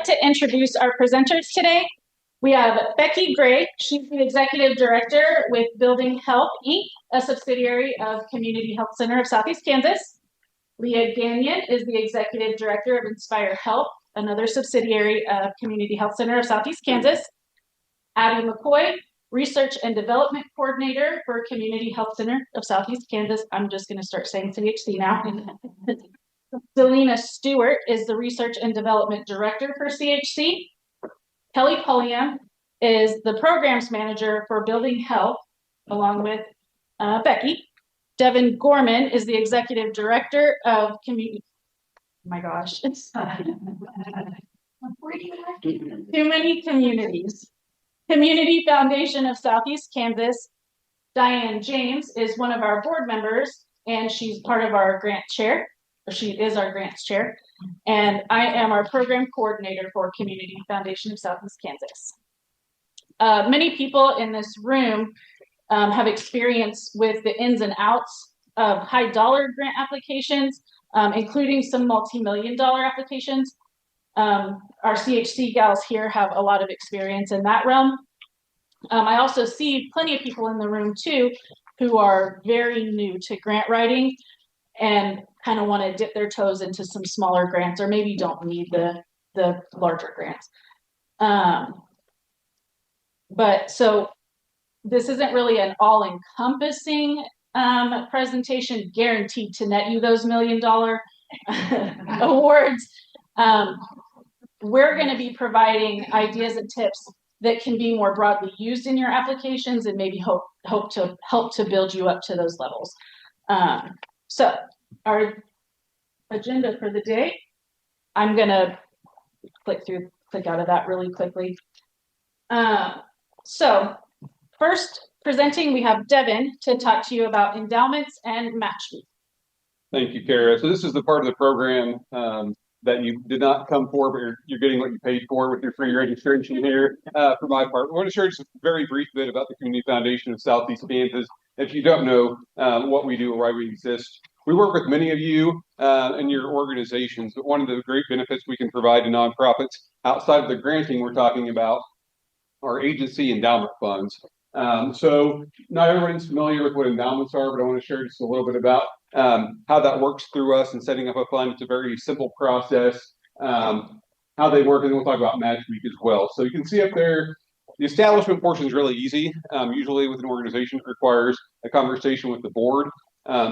like to introduce our presenters today. We have Becky Gray. She's the Executive Director with Building Health, Inc., a subsidiary of Community Health Center of Southeast Kansas. Leah Gagnon is the Executive Director of Inspire Health, another subsidiary of Community Health Center of Southeast Kansas. Abby McCoy, Research and Development Coordinator for Community Health Center of Southeast Kansas. I'm just going to start saying CHC now. Delina Stewart is the Research and Development Director for CHC. Kelly Pulliam is the Programs Manager for Building Health, along with Becky. Devin Gorman is the Executive Director of Community. Oh my gosh, it's too many communities. Community Foundation of Southeast Kansas. Diane James is one of our board members, and she's part of our grant chair. She is our grants chair, and I am our program coordinator for Community Foundation of Southeast Kansas. Many people in this room have experience with the ins and outs of high dollar grant applications, including some multi-million-dollar applications. Our CHC gals here have a lot of experience in that realm. I also see plenty of people in the room too who are very new to grant writing and kind of want to dip their toes into some smaller grants, or maybe don't need the larger grants. But so this isn't really an all-encompassing presentation guaranteed to net you those $1 million awards. We're going to be providing ideas and tips that can be more broadly used in your applications and maybe help to build you up to those levels. So our agenda for the day, I'm going to click out of that really quickly. So first presenting, we have Devin to talk to you about endowments and match week. Thank you, Kara. So this is the part of the program that you did not come for, but you're getting what you paid for with your free registration here. For my part, I want to share just a very brief bit about the Community Foundation of Southeast Kansas. If you don't know what we do or why we exist, we work with many of you and your organizations, but one of the great benefits we can provide to nonprofits outside of the granting we're talking about are agency endowment funds. So not everyone's familiar with what endowments are, but I want to share just a little bit about how that works through us and setting up a fund. It's a very simple process, how they work, and we'll talk about Match Week as well. So you can see up there, the establishment portion is really easy. Usually with an organization, it requires a conversation with the board.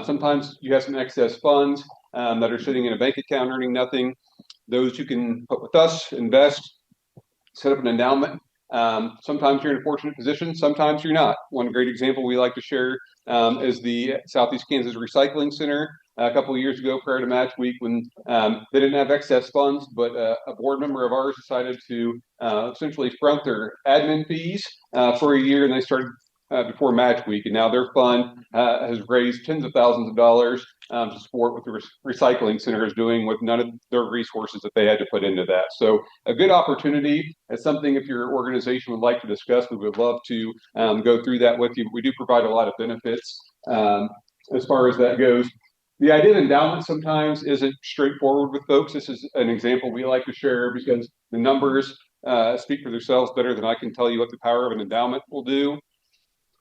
Sometimes you have some excess funds that are sitting in a bank account earning nothing. Those you can put with us, invest, set up an endowment. Sometimes you're in a fortunate position, sometimes you're not. One great example we like to share is the Southeast Kansas Recycling Center. A couple of years ago, prior to Match Week, when they didn't have excess funds, but a board member of ours decided to essentially front their admin fees for a year, and they started before Match Week, and now their fund has raised tens of thousands of dollars to support what the recycling center is doing with none of their resources that they had to put into that. So a good opportunity. It's something if your organization would like to discuss, we would love to go through that with you. We do provide a lot of benefits as far as that goes. The idea of endowment sometimes isn't straightforward with folks. This is an example we like to share because the numbers speak for themselves better than I can tell you what the power of an endowment will do.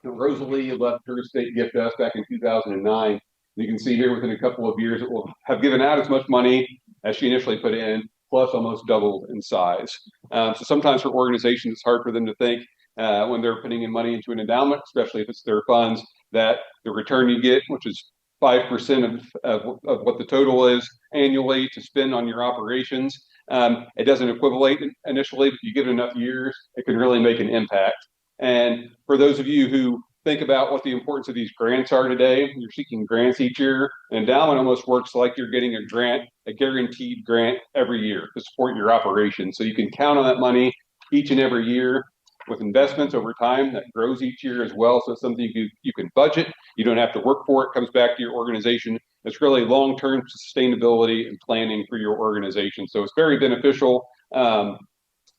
Rosalie left her estate gift to us back in 2009. You can see here within a couple of years, it will have given out as much money as she initially put in, plus almost doubled in size. So sometimes for organizations, it's hard for them to think when they're putting in money into an endowment, especially if it's their funds, that the return you get, which is 5% of what the total is annually to spend on your operations, it doesn't equivalent initially, but if you give it enough years, it can really make an impact. And for those of you who think about what the importance of these grants are today, you're seeking grants each year. An endowment almost works like you're getting a grant, a guaranteed grant every year to support your operation. So you can count on that money each and every year with investments over time that grows each year as well. So it's something you can budget. You don't have to work for it. It comes back to your organization. It's really long-term sustainability and planning for your organization. So it's very beneficial.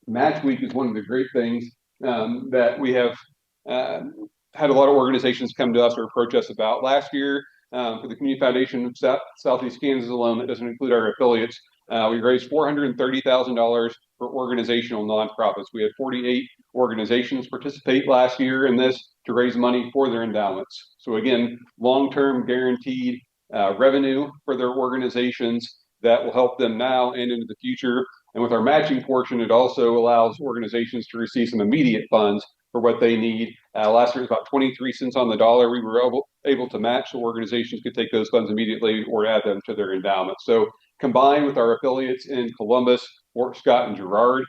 Match Week is one of the great things that we have had a lot of organizations come to us or approach us about. Last year, for the Community Foundation of Southeast Kansas alone, that doesn't include our affiliates, We raised $430,000 for organizational nonprofits. We had 48 organizations participate last year in this to raise money for their endowments. So again, long-term guaranteed revenue for their organizations that will help them now and into the future. And with our matching portion, it also allows organizations to receive some immediate funds for what they need. Last year was about 23 cents on the dollar. We were able to match, so organizations could take those funds immediately or add them to their endowment. So combined with our affiliates in Columbus, Fort Scott, and Girard,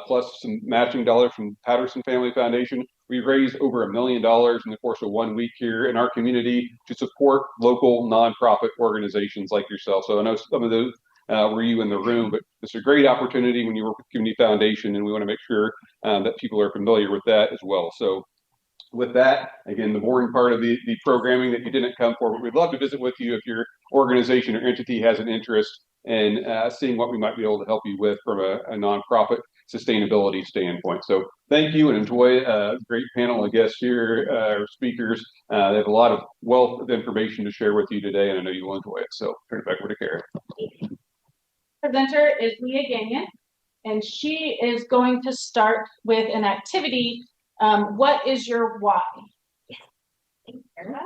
plus some matching dollars from Patterson Family Foundation, we raised over $1 million in the course of 1 week here in our community to support local nonprofit organizations like yourself. So I know some of those were you in the room, but it's a great opportunity when you work with Community Foundation, and we want to make sure that people are familiar with that as well. So with that, again, the boring part of the programming that you didn't come for, but we'd love to visit with you if your organization or entity has an interest in seeing what we might be able to help you with from a nonprofit sustainability standpoint. So thank you and enjoy a great panel of guests here, our speakers. They have a lot of wealth of information to share with you today, and I know you will enjoy it. So turn it back over to Kara. Presenter is Leah Gagnon, and she is going to start with an activity. What is your why? Thanks, Sarah.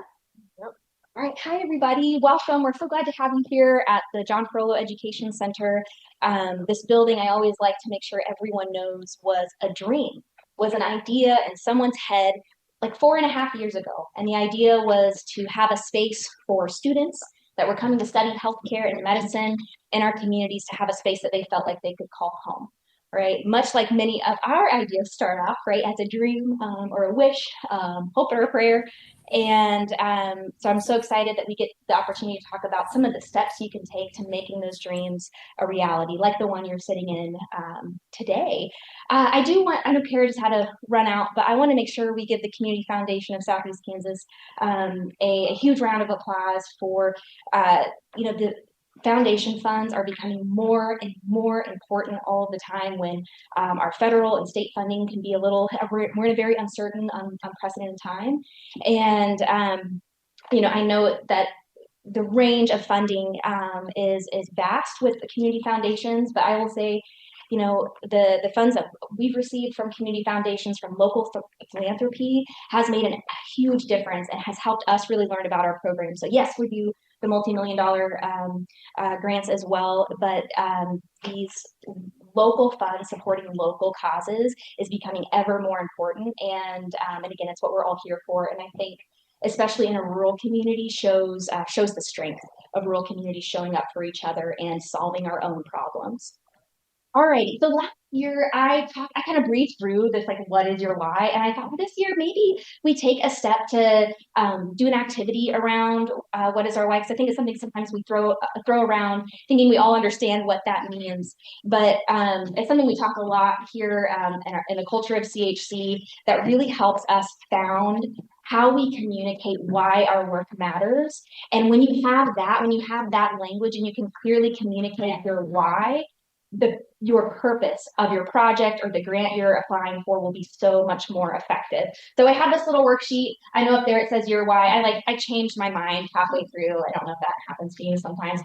Yep. All right, hi everybody, welcome. We're so glad to have you here at the John Ferrolo Education Center. This building, I always like to make sure everyone knows, was a dream, was an idea in someone's head like 4.5 years ago. And the idea was to have a space for students that were coming to study healthcare and medicine in our communities, to have a space that they felt like they could call home. Right, much like many of our ideas start off, right, as a dream or a wish, hope or a prayer. And so I'm so excited that we get the opportunity to talk about some of the steps you can take to making those dreams a reality, like the one you're sitting in today. I know Kara just had to run out, but I want to make sure we give the Community Foundation of Southeast Kansas a huge round of applause for, the foundation funds are becoming more and more important all of the time when our federal and state funding can be we're in a very uncertain, unprecedented time. And, I know that the range of funding is vast with the community foundations, but I will say, the funds that we've received from community foundations, from local philanthropy, has made a huge difference and has helped us really learn about our program. So yes, we do the multi-million-dollar grants as well, but these local funds supporting local causes is becoming ever more important. And again, it's what we're all here for. And I think, especially in a rural community, shows the strength of rural communities showing up for each other and solving our own problems. All righty, so last year I kind of breezed through this, like, what is your why? And I thought, well, this year maybe we take a step to do an activity around what is our why? Because I think it's something sometimes we throw around thinking we all understand what that means. But it's something we talk a lot here in the culture of CHC that really helps us found how we communicate why our work matters. And when you have that language and you can clearly communicate your why, your purpose of your project or the grant you're applying for will be so much more effective. So I have this little worksheet. I know up there it says your why. I changed my mind halfway through. I don't know if that happens to you sometimes.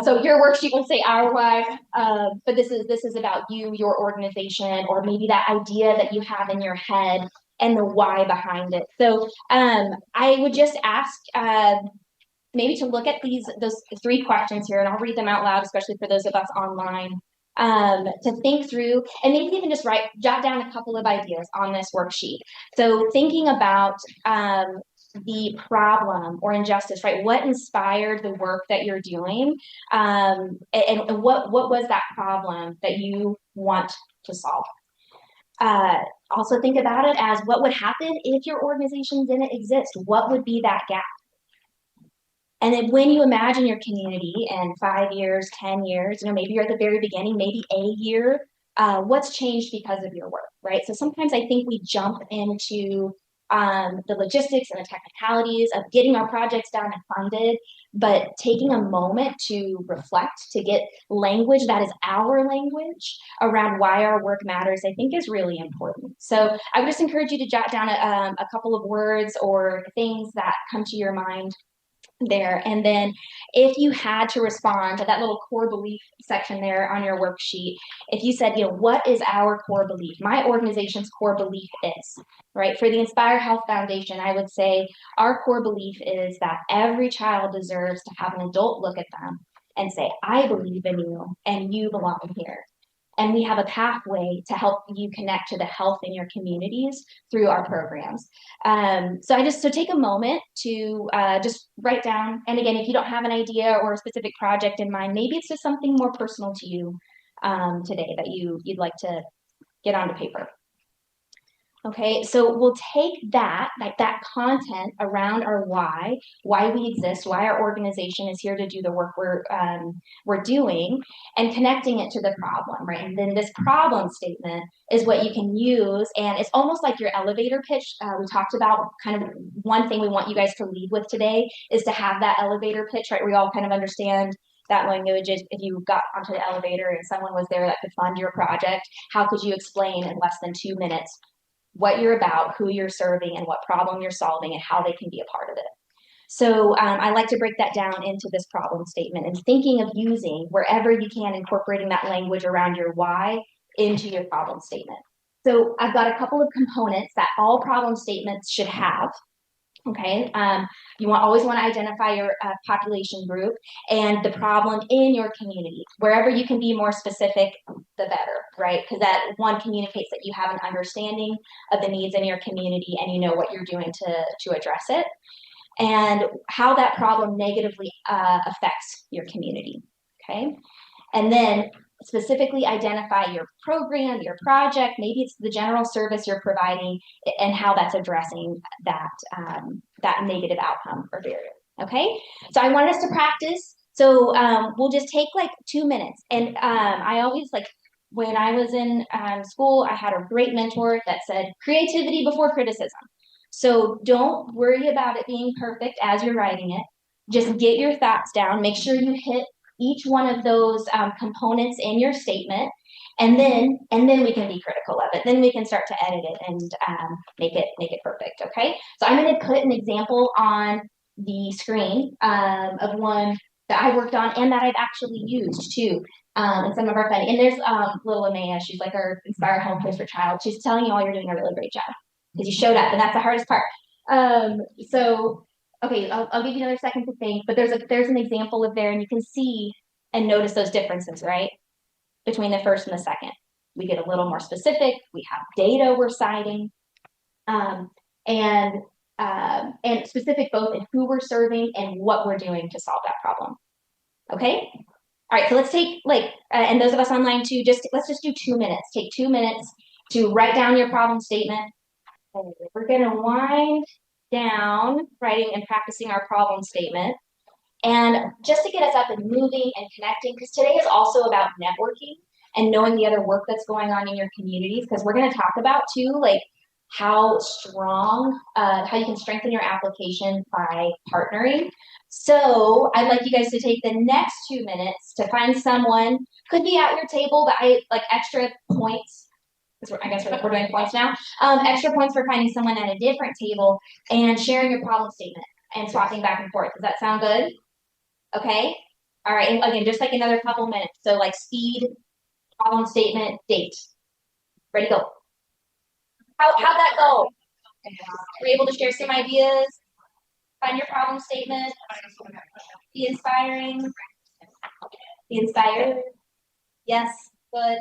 So your worksheet will say our why, but this is about you, your organization, or maybe that idea that you have in your head and the why behind it. So I would just ask maybe to look at those 3 questions here, and I'll read them out loud, especially for those of us online. To think through and maybe even just jot down a couple of ideas on this worksheet. So thinking about the problem or injustice, right? What inspired the work that you're doing? And what was that problem that you want to solve? Also think about it as what would happen if your organization didn't exist? What would be that gap? And then when you imagine your community in 5 years, 10 years, maybe you're at the very beginning, maybe a year, what's changed because of your work, right? So sometimes I think we jump into the logistics and the technicalities of getting our projects done and funded, but taking a moment to reflect, to get language that is our language around why our work matters, I think is really important. So I would just encourage you to jot down a couple of words or things that come to your mind there. And then if you had to respond to that little core belief section there on your worksheet, if you said, what is our core belief? My organization's core belief is, right? For the Inspire Health Foundation, I would say our core belief is that every child deserves to have an adult look at them and say, I believe in you and you belong here. And we have a pathway to help you connect to the health in your communities through our programs. So take a moment to just write down. And again, if you don't have an idea or a specific project in mind, maybe it's just something more personal to you today that you'd like to get onto paper. Okay, so we'll take that content around our why we exist, why our organization is here to do the work we're doing, and connecting it to the problem, right? And then this problem statement is what you can use, and it's almost like your elevator pitch. We talked about kind of one thing we want you guys to lead with today is to have that elevator pitch, right? We all kind of understand that language. If you got onto the elevator and someone was there that could fund your project, how could you explain in less than 2 minutes what you're about, who you're serving, and what problem you're solving, and how they can be a part of it? So I like to break that down into this problem statement and thinking of using, wherever you can, incorporating that language around your why into your problem statement. So I've got a couple of components that all problem statements should have. Okay, you always want to identify your population group and the problem in your community. Wherever you can be more specific, the better, right? Because that one communicates that you have an understanding of the needs in your community and you know what you're doing to address it, and how that problem negatively affects your community. Okay, and then specifically identify your program, your project, maybe it's the general service you're providing, and how that's addressing that negative outcome or barrier. Okay, so I want us to practice. So we'll just take like 2 minutes. And I always when I was in school, I had a great mentor that said, creativity before criticism. So don't worry about it being perfect as you're writing it. Just get your thoughts down. Make sure you hit each one of those components in your statement, and then we can be critical of it. Then we can start to edit it and make it perfect. Okay, so I'm going to put an example on the screen of one that I worked on and that I've actually used too in some of our funding. And there's little Amaya. She's like our Inspire Home Place for Child. She's telling you all you're doing a really great job because you showed up, and that's the hardest part. Okay, I'll give you another second to think, but there's an example of there, and you can see and notice those differences, right? Between the first and the second. We get a little more specific, we have data we're citing, and specific both in who we're serving and what we're doing to solve that problem. Okay? All right, so let's take and those of us online too, let's just do 2 minutes. Take 2 minutes to write down your problem statement. And we're gonna wind down writing and practicing our problem statement. And just to get us up and moving and connecting, because today is also about networking and knowing the other work that's going on in your communities, because we're going to talk about too, how you can strengthen your application by partnering. So I'd like you guys to take the next 2 minutes to find someone, could be at your table, but I like extra points. I guess we're doing points now. Extra points for finding someone at a different table and sharing your problem statement and swapping back and forth. Does that sound good? Okay. All right. And again, just like another couple minutes. So speed, problem statement, date. Ready, go. How'd that go? Were you able to share some ideas? Find your problem statement. Be inspiring. Be inspired. Yes. Good.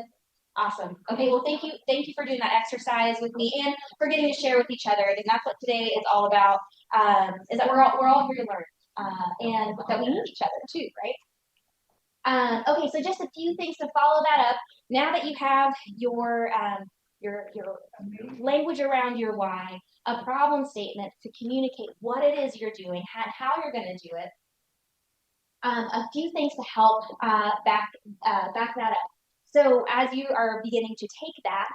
Awesome. Okay, well, thank you for doing that exercise with me and for getting to share with each other. I think that's what today is all about, is that we're all here to learn and that we need each other too, right? Okay, so just a few things to follow that up. Now that you have your language around your why, a problem statement to communicate what it is you're doing, how you're going to do it, a few things to help back that up. So as you are beginning to take that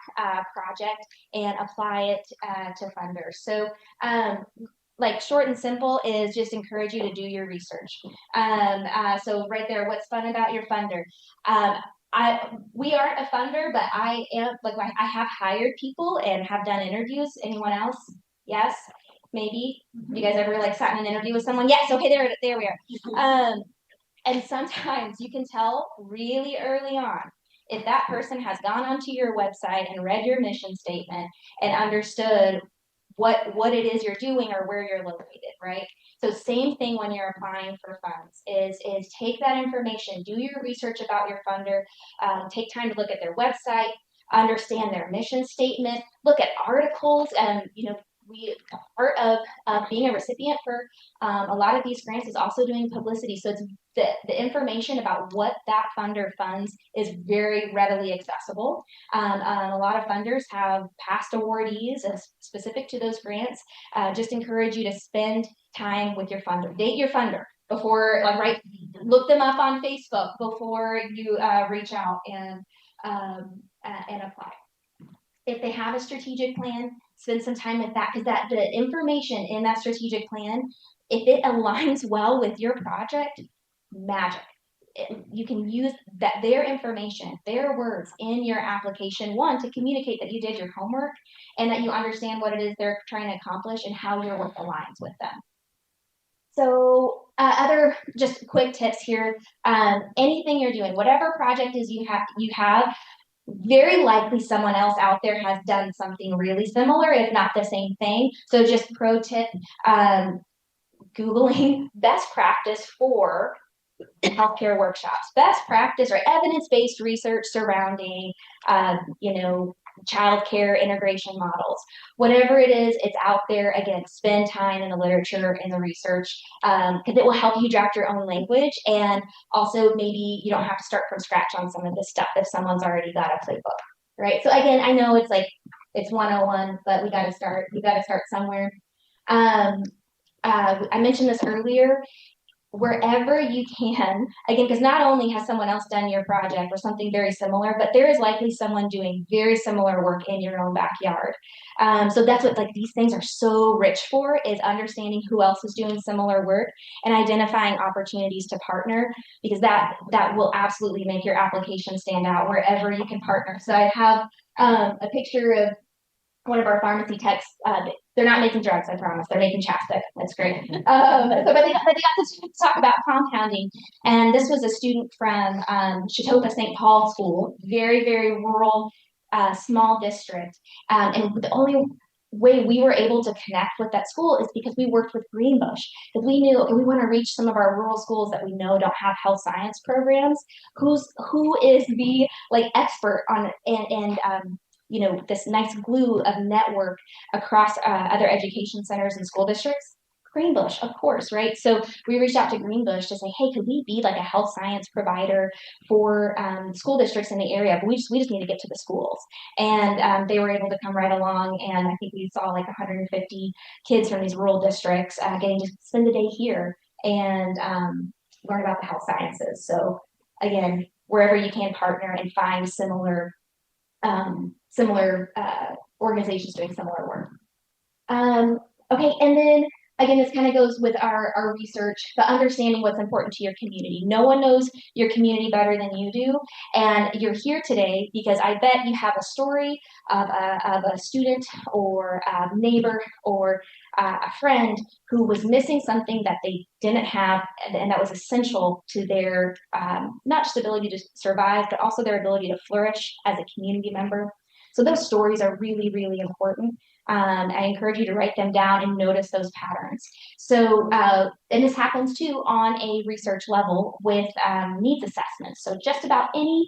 project and apply it to funders. So short and simple is just encourage you to do your research. So right there, what's fun about your funder? We aren't a funder, but I am I have hired people and have done interviews. Anyone else? Yes, maybe. You guys ever like sat in an interview with someone? Yes, okay, there we are. And sometimes you can tell really early on if that person has gone onto your website and read your mission statement and understood what it is you're doing or where you're located, right? So same thing when you're applying for funds is take that information, do your research about your funder, take time to look at their website, understand their mission statement, look at articles, and we part of being a recipient for a lot of these grants is also doing publicity. So it's the information about what that funder funds is very readily accessible. A lot of funders have past awardees specific to those grants. Just encourage you to spend time with your funder, date your funder before, look them up on Facebook before you reach out and apply. If they have a strategic plan, spend some time with that, because the information in that strategic plan, if it aligns well with your project, magic. You can use their information, their words in your application, one, to communicate that you did your homework and that you understand what it is they're trying to accomplish and how your work aligns with them. So other just quick tips here. Anything you're doing, whatever project is you have, very likely someone else out there has done something really similar, if not the same thing. So just pro tip, Googling best practice for healthcare workshops, best practice or evidence-based research surrounding, childcare integration models. Whatever it is, it's out there. Again, spend time in the literature, in the research, because it will help you draft your own language. And also maybe you don't have to start from scratch on some of this stuff if someone's already got a playbook, right? So again, I know it's 101, but we got to start somewhere. I mentioned this earlier, wherever you can, again, because not only has someone else done your project or something very similar, but there is likely someone doing very similar work in your own backyard. So that's what these things are so rich for, is understanding who else is doing similar work and identifying opportunities to partner, because that will absolutely make your application stand out wherever you can partner. So I have a picture of one of our pharmacy techs. They're not making drugs, I promise. They're making chapstick. That's great. But they got to talk about compounding. And this was a student from Chautauqua St. Paul School, very, very rural, small district. And the only way we were able to connect with that school is because we worked with Greenbush, because we knew, okay, we want to reach some of our rural schools that we know don't have health science programs. Who is the expert on and this nice glue of network across other education centers and school districts? Greenbush, of course, right? So we reached out to Greenbush to say, hey, could we be a health science provider for school districts in the area? But we just need to get to the schools. And they were able to come right along. And I think we saw 150 kids from these rural districts getting to spend the day here and learn about the health sciences. So again, wherever you can partner and find similar organizations doing similar work. Okay, and then again, this kind of goes with our research, but understanding what's important to your community. No one knows your community better than you do, and you're here today because I bet you have a story of a student or a neighbor or a friend who was missing something that they didn't have, and that was essential to their not just ability to survive, but also their ability to flourish as a community member. So those stories are really, really important. I encourage you to write them down and notice those patterns. So, and this happens too on a research level with needs assessments. So just about any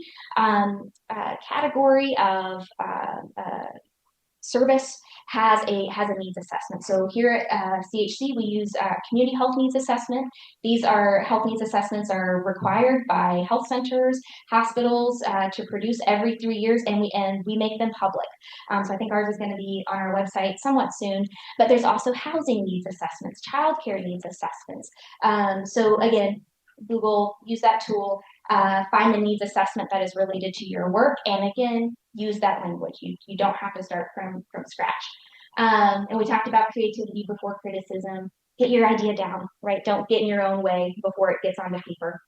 category of service has a needs assessment. So here at CHC, we use community health needs assessment. These are health needs assessments are required by health centers, hospitals to produce every 3 years, and we make them public. So I think ours is going to be on our website somewhat soon. But there's also housing needs assessments, childcare needs assessments. So again, Google, use that tool, find the needs assessment that is related to your work, and again, use that language. You don't have to start from scratch. And we talked about creativity before criticism. Get your idea down, right? Don't get in your own way before it gets on the paper.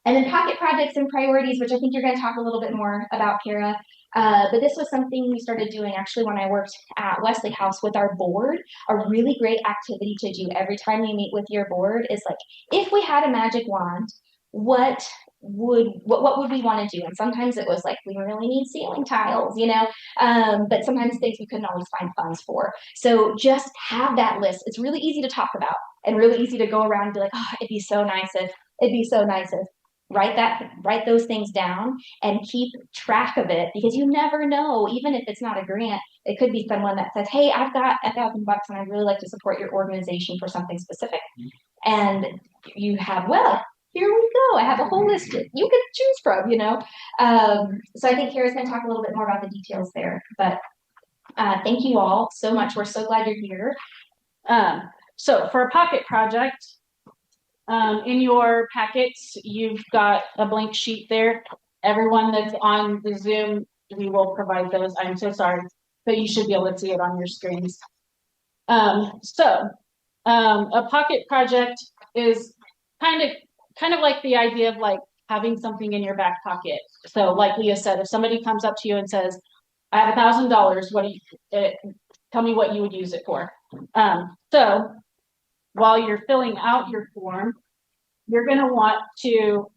And then pocket projects and priorities, which I think you're going to talk a little bit more about, Kara. But this was something we started doing actually when I worked at Wesley House with our board. A really great activity to do every time you meet with your board is like, if we had a magic wand, what would we want to do? And sometimes it was like, we really need ceiling tiles, but sometimes things we couldn't always find funds for. So just have that list. It's really easy to talk about and really easy to go around and be like, oh, it'd be so nice if write those things down and keep track of it, because you never know, even if it's not a grant, it could be someone that says, hey, I've got $1,000 and I'd really like to support your organization for something specific. And you have, well, here we go. I have a whole list you could choose from, So I think Kara's going to talk a little bit more about the details there. But thank you all so much. We're so glad you're here. So for a pocket project, in your packets, you've got a blank sheet there. Everyone that's on the Zoom, we will provide those. I'm so sorry, but you should be able to see it on your screens. A pocket project is kind of like the idea of like having something in your back pocket. So like Leah said, if somebody comes up to you and says, I have $1,000, what do you, tell me what you would use it for. So while you're filling out your form, you're going to want to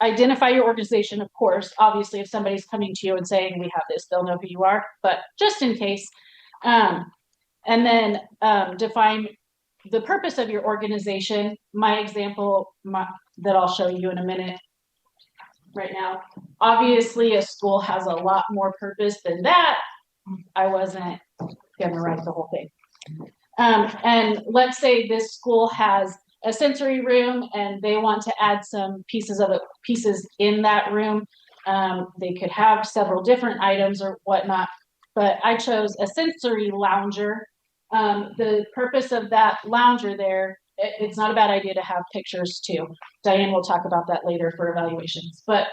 identify your organization, of course. Obviously, if somebody's coming to you and saying, we have this, they'll know who you are, but just in case. And then define the purpose of your organization. My example that I'll show you in a minute right now. Obviously, a school has a lot more purpose than that. I wasn't going to write the whole thing. And let's say this school has a sensory room and they want to add some pieces in that room. They could have several different items or whatnot, but I chose a sensory lounger. The purpose of that lounger there, it's not a bad idea to have pictures too. Diane will talk about that later for evaluations, but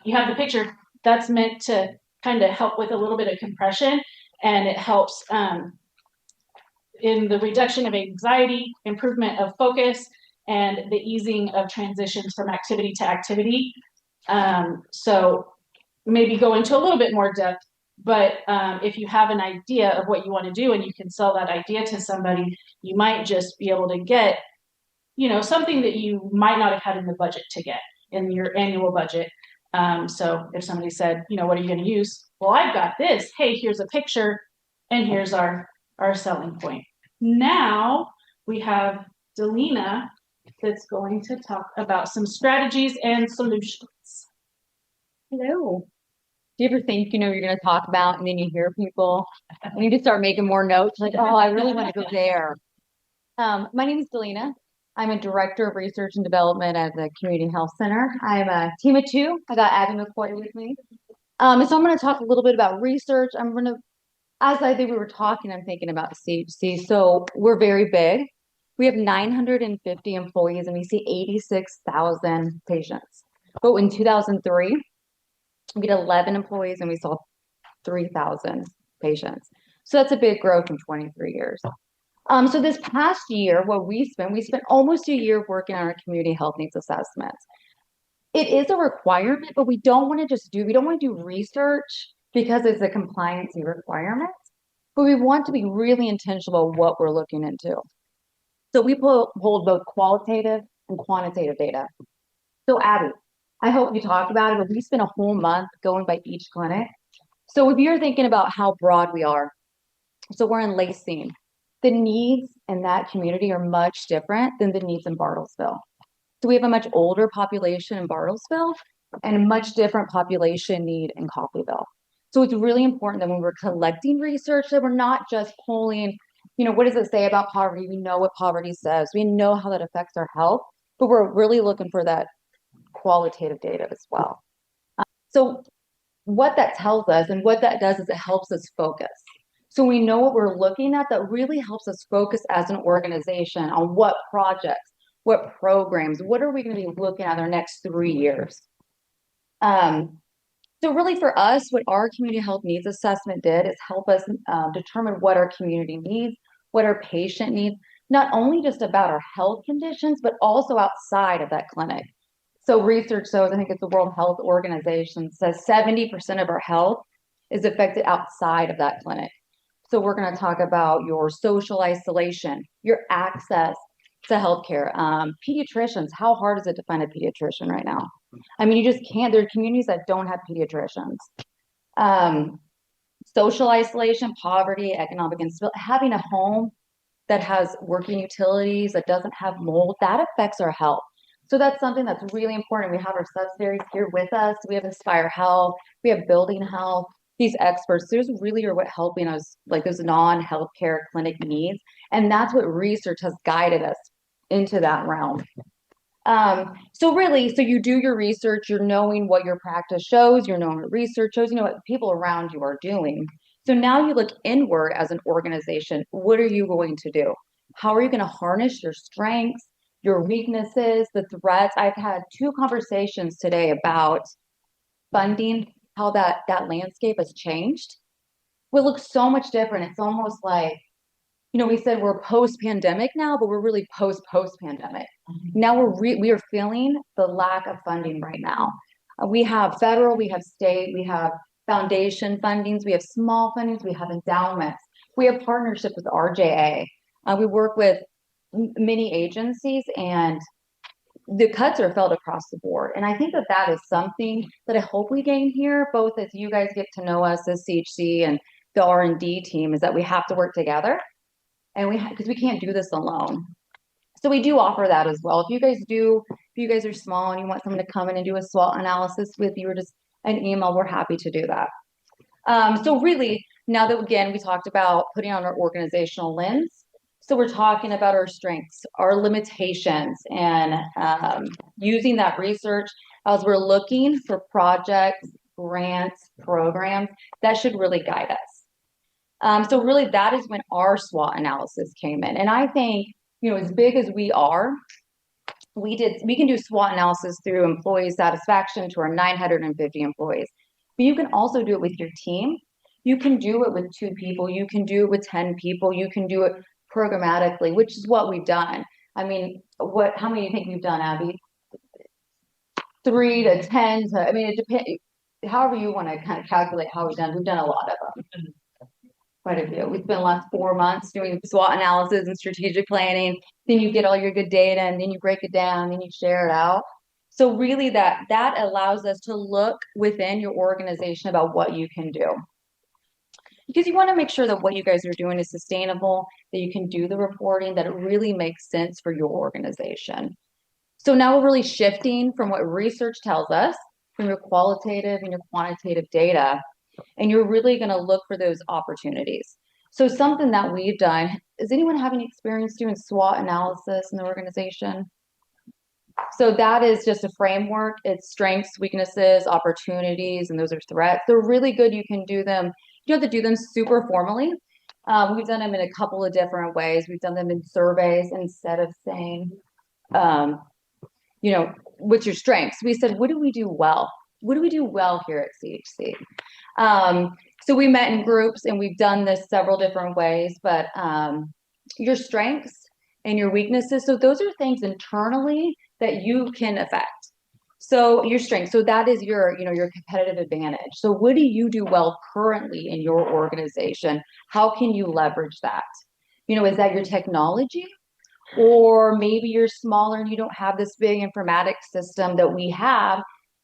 you have the picture that's meant to kind of help with a little bit of compression, and it helps in the reduction of anxiety, improvement of focus, and the easing of transitions from activity to activity. So maybe go into a little bit more depth, but if you have an idea of what you want to do and you can sell that idea to somebody, you might just be able to get, something that you might not have had in the budget to get in your annual budget. So if somebody said, what are you going to use? Well, I've got this. Hey, here's a picture, and here's our selling point. Now we have Delina that's going to talk about some strategies and solutions. Hello. Do you ever think, you're going to talk about, and then you hear people, and you just start making more notes, like, oh, I really want to go there. My name is Delina. I'm a director of research and development at the Community Health Center. I'm a team of two. I got Abby McCoy with me. So I'm going to talk a little bit about research. As I think we were talking, I'm thinking about CHC. So we're very big. We have 950 employees and we see 86,000 patients. But in 2003, we had 11 employees and we saw 3,000 patients. So that's a big growth in 23 years. So this past year, we spent almost a year working on our community health needs assessments. It is a requirement, but we don't want to do research because it's a compliancy requirement, but we want to be really intentional about what we're looking into. So we hold both qualitative and quantitative data. So Abby, I hope you talked about it, but we spent a whole month going by each clinic. So if you're thinking about how broad we are, so we're in Lacine. The needs in that community are much different than the needs in Bartlesville. So we have a much older population in Bartlesville and a much different population need in Coffeyville. So it's really important that when we're collecting research that we're not just pulling, what does it say about poverty? We know what poverty says. We know how that affects our health, but we're really looking for that qualitative data as well. So what that tells us and what that does is it helps us focus. So we know what we're looking at. That really helps us focus as an organization on what projects, what programs, what are we going to be looking at in our next 3 years. So really for us, what our community health needs assessment did is help us determine what our community needs, what our patient needs, not only just about our health conditions, but also outside of that clinic. So research shows, I think it's the World Health Organization says 70% of our health is affected outside of that clinic. So we're going to talk about your social isolation, your access to healthcare. Pediatricians, how hard is it to find a pediatrician right now? I mean, you just can't. There are communities that don't have pediatricians. Social isolation, poverty, economic instability, having a home that has working utilities, that doesn't have mold, that affects our health. So that's something that's really important. We have our subsidiaries here with us. We have Inspire Health, we have Building Health. These experts, those really are what helping us, like those non-healthcare clinic needs. And that's what research has guided us into that realm. So really, so you do your research, you're knowing what your practice shows, you're knowing what research shows, you know what people around you are doing. So now you look inward as an organization. What are you going to do? How are you going to harness your strengths, your weaknesses, the threats? I've had 2 conversations today about funding, how that landscape has changed. Well, it looks so much different. It's almost like, you know, we said we're post-pandemic now, but we're really post-pandemic. Now we are feeling the lack of funding right now. We have federal, we have state, we have foundation fundings, we have small fundings, we have endowments, we have partnerships with RJA. We work with many agencies, and the cuts are felt across the board. And I think that that is something that I hope we gain here, both as you guys get to know us as CHC and the R&D team, is that we have to work together. And because we can't do this alone. So we do offer that as well. If you guys are small and you want someone to come in and do a SWOT analysis with you, or just an email, we're happy to do that. So really, now that again, we talked about putting on our organizational lens. So we're talking about our strengths, our limitations, and using that research as we're looking for projects, grants, programs that should really guide us. So really that is when our SWOT analysis came in. And I think, you know, as big as we are, we can do SWOT analysis through employee satisfaction to our 950 employees. But you can also do it with your team. You can do it with 2 people. You can do it with 10 people. You can do it programmatically, which is what we've done. I mean, how many do you think we've done, Abby? 3 to 10 to, I mean, it depends. However you want to kind of calculate how we've done a lot of them. Quite a few. We spent the last 4 months doing SWOT analysis and strategic planning. Then you get all your good data, and then you break it down, and then you share it out. So really that allows us to look within your organization about what you can do. Because you want to make sure that what you guys are doing is sustainable, that you can do the reporting, that it really makes sense for your organization. So now we're really shifting from what research tells us, from your qualitative and your quantitative data, and you're really going to look for those opportunities. So something that we've done, does anyone have any experience doing SWOT analysis in the organization? So that is just a framework. It's strengths, weaknesses, opportunities, and those are threats. They're really good. You can do them. You don't have to do them super formally. We've done them in a couple of different ways. We've done them in surveys instead of saying, you know, what's your strengths? We said, what do we do well? What do we do well here at CHC? So we met in groups, and we've done this several different ways, but your strengths and your weaknesses. So those are things internally that you can affect. So your strengths, so that is your, you know, your competitive advantage. So what do you do well currently in your organization? How can you leverage that? You know, is that your technology? Or maybe you're smaller and you don't have this big informatics system that we have,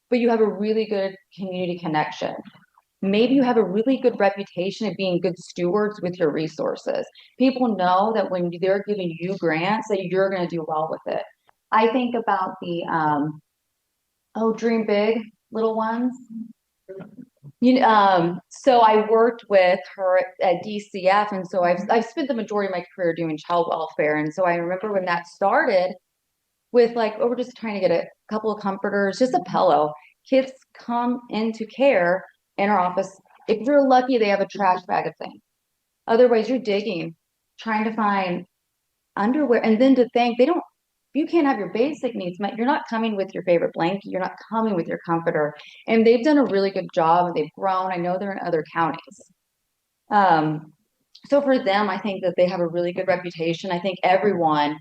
but you have a really good community connection. Maybe you have a really good reputation of being good stewards with your resources. People know that when they're giving you grants, that you're going to do well with it. I think about the, Dream Big, little ones. You know, so I worked with her at DCF, and so I've spent the majority of my career doing child welfare. And so I remember when that started with like, we're just trying to get a couple of comforters, just a pillow. Kids come into care in our office. If you're lucky, they have a trash bag of things. Otherwise, you're digging, trying to find underwear. And then to think you can't have your basic needs met. You're not coming with your favorite blanket. You're not coming with your comforter. And they've done a really good job, and they've grown. I know they're in other counties. So for them, I think that they have a really good reputation. I think everyone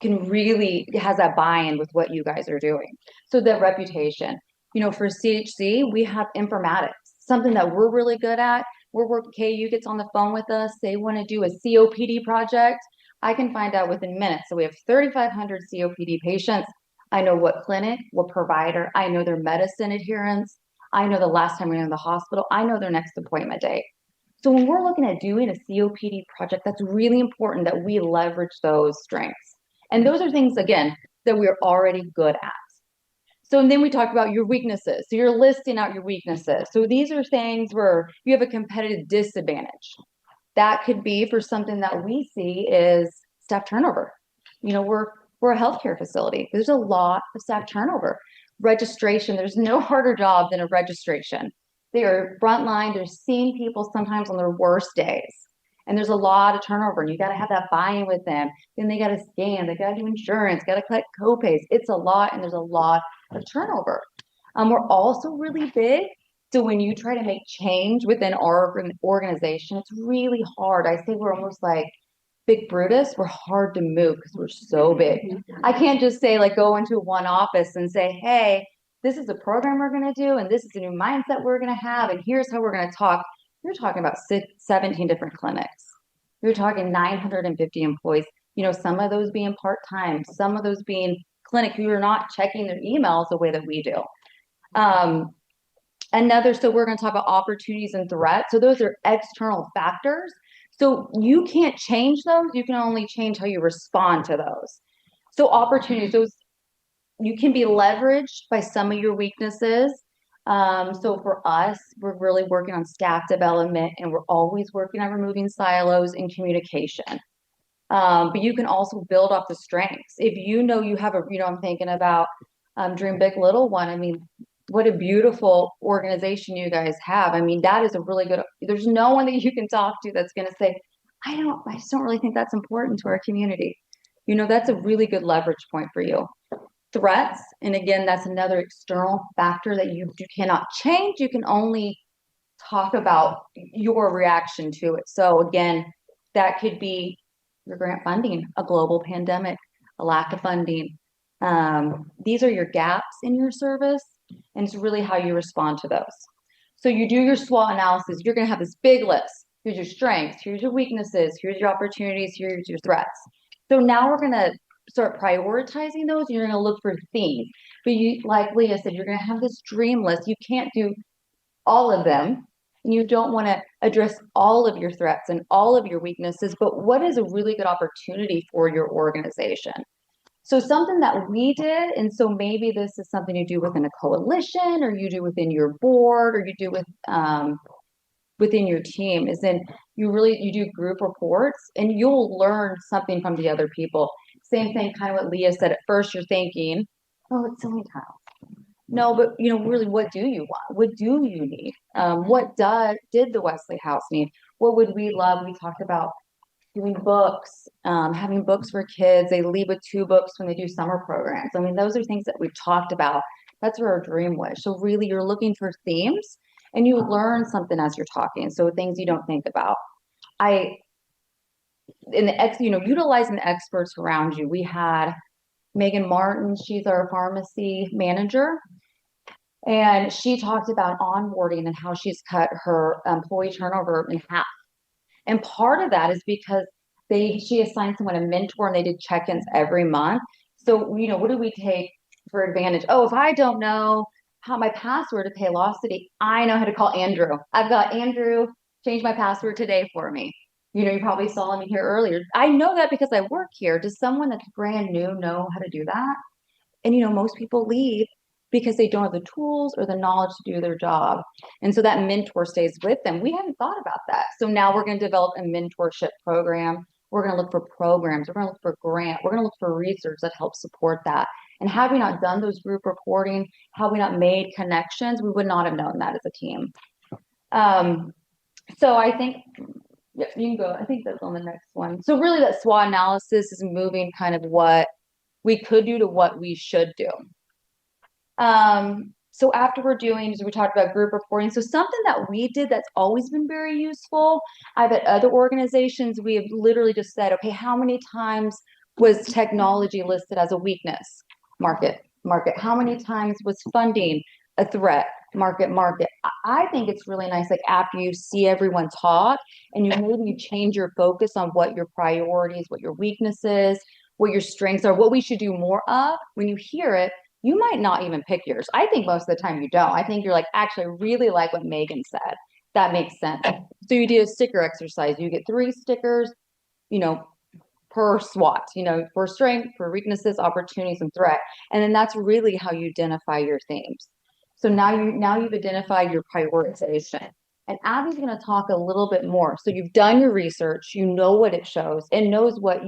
can really has that buy-in with what you guys are doing. So that reputation, for CHC, we have informatics, something that we're really good at. KU gets on the phone with us. They want to do a COPD project. I can find out within minutes. So we have 3,500 COPD patients. I know what clinic, what provider. I know their medicine adherence. I know the last time we were in the hospital. I know their next appointment date. So when we're looking at doing a COPD project, that's really important that we leverage those strengths. And those are things, again, that we're already good at. So and then we talk about your weaknesses. So you're listing out your weaknesses. So these are things where you have a competitive disadvantage. That could be for something that we see is staff turnover. We're a healthcare facility. There's a lot of staff turnover. Registration, there's no harder job than a registration. They are frontline, they're seeing people sometimes on their worst days. And there's a lot of turnover, and you got to have that buy-in with them. Then they got to scan, they got to do insurance, got to collect co-pays. It's a lot, and there's a lot of turnover. We're also really big. So when you try to make change within our organization, it's really hard. I say we're almost like Big Brutus. We're hard to move because we're so big. I can't just say like go into one office and say, hey, this is a program we're going to do, and this is a new mindset we're going to have, and here's how we're going to talk. You're talking about 17 different clinics. You're talking 950 employees. Some of those being part-time, some of those being clinic who are not checking their emails the way that we do. So we're going to talk about opportunities and threats. So those are external factors. So you can't change those. You can only change how you respond to those. So opportunities, those you can be leveraged by some of your weaknesses. So for us, we're really working on staff development, and we're always working on removing silos in communication. But you can also build off the strengths. If you have I'm thinking about Dream Big Little One. I mean, what a beautiful organization you guys have. I mean, that is a really good, there's no one that you can talk to that's going to say, I just don't really think that's important to our community. That's a really good leverage point for you. Threats, and again, that's another external factor that you cannot change. You can only talk about your reaction to it. So again, that could be your grant funding, a global pandemic, a lack of funding. These are your gaps in your service, and it's really how you respond to those. So you do your SWOT analysis. You're going to have this big list. Here's your strengths, here's your weaknesses, here's your opportunities, here's your threats. So now we're going to start prioritizing those, and you're going to look for themes. But like Leah said, you're going to have this dream list. You can't do all of them, and you don't want to address all of your threats and all of your weaknesses, but what is a really good opportunity for your organization? So something that we did, and so maybe this is something you do within a coalition, or you do within your board, or you do within your team, is then you do group reports, and you'll learn something from the other people. Same thing, kind of what Leah said. At first, you're thinking, "Oh, it's ceiling tiles." No, but really, what do you want? What do you need? What did the Wesley House need? What would we love? We talked about doing books, having books for kids. They leave with 2 books when they do summer programs. I mean, those are things that we've talked about. That's where our dream was. So really, you're looking for themes, and you learn something as you're talking. So things you don't think about. Utilizing the experts around you. We had Megan Martin. She's our pharmacy manager. And she talked about onboarding and how she's cut her employee turnover in half. And part of that is because she assigned someone a mentor, and they did check-ins every month. So, what do we take for advantage? Oh, if I don't know how my password to Paylocity, I know how to call Andrew. I've got Andrew change my password today for me. You probably saw him here earlier. I know that because I work here. Does someone that's brand new know how to do that? And, most people leave because they don't have the tools or the knowledge to do their job. And so that mentor stays with them. We hadn't thought about that. So now we're going to develop a mentorship program. We're going to look for programs. We're going to look for grant. We're going to look for research that helps support that. And had we not done those group reporting, had we not made connections, we would not have known that as a team. So I think, yeah, you can go. I think that's on the next one. So really that SWOT analysis is moving kind of what we could do to what we should do. So after we're doing, so we talked about group reporting. So something that we did that's always been very useful. I've at other organizations, we have literally just said, okay, how many times was technology listed as a weakness? Market. How many times was funding a threat? Market. I think it's really nice, like after you see everyone talk and you change your focus on what your priorities, what your weaknesses, what your strengths are, what we should do more of. When you hear it, you might not even pick yours. I think most of the time you don't. I think you're like, actually, I really like what Megan said. That makes sense. So you do a sticker exercise. You get 3 stickers, per SWOT, for strength, for weaknesses, opportunities, and threat. And then that's really how you identify your themes. So now you've identified your prioritization. And Abby's going to talk a little bit more. So you've done your research, you know what it shows, and knows what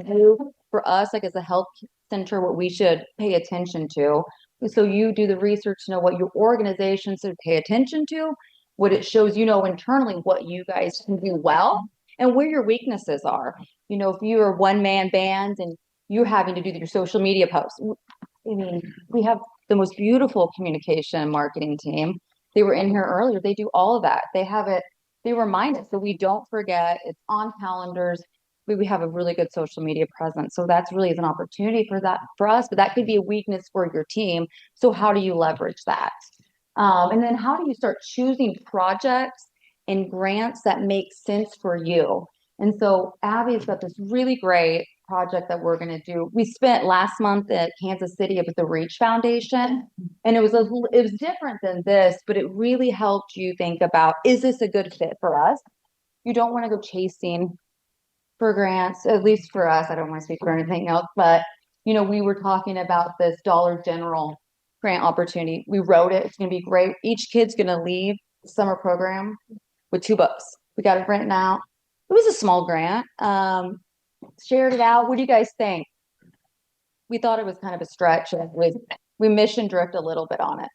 for us, like as a health center, what we should pay attention to. So you do the research to know what your organization should pay attention to, what it shows, internally what you guys can do well, and where your weaknesses are. If you are one-man bands and you're having to do your social media posts, I mean, we have the most beautiful communication and marketing team. They were in here earlier. They do all of that. They have it. They remind us so we don't forget. It's on calendars. We have a really good social media presence. So that's really is an opportunity for us, but that could be a weakness for your team. So how do you leverage that? And then how do you start choosing projects and grants that make sense for you? And so Abby's got this really great project that we're going to do. We spent last month at Kansas City with the Reach Foundation, and it was different than this, but it really helped you think about, is this a good fit for us? You don't want to go chasing for grants, at least for us. I don't want to speak for anything else, but we were talking about this Dollar General grant opportunity. We wrote it. It's going to be great. Each kid's going to leave the summer program with 2 books. We got it written out. It was a small grant. Shared it out. What do you guys think? We thought it was kind of a stretch. We mission drift a little bit on it.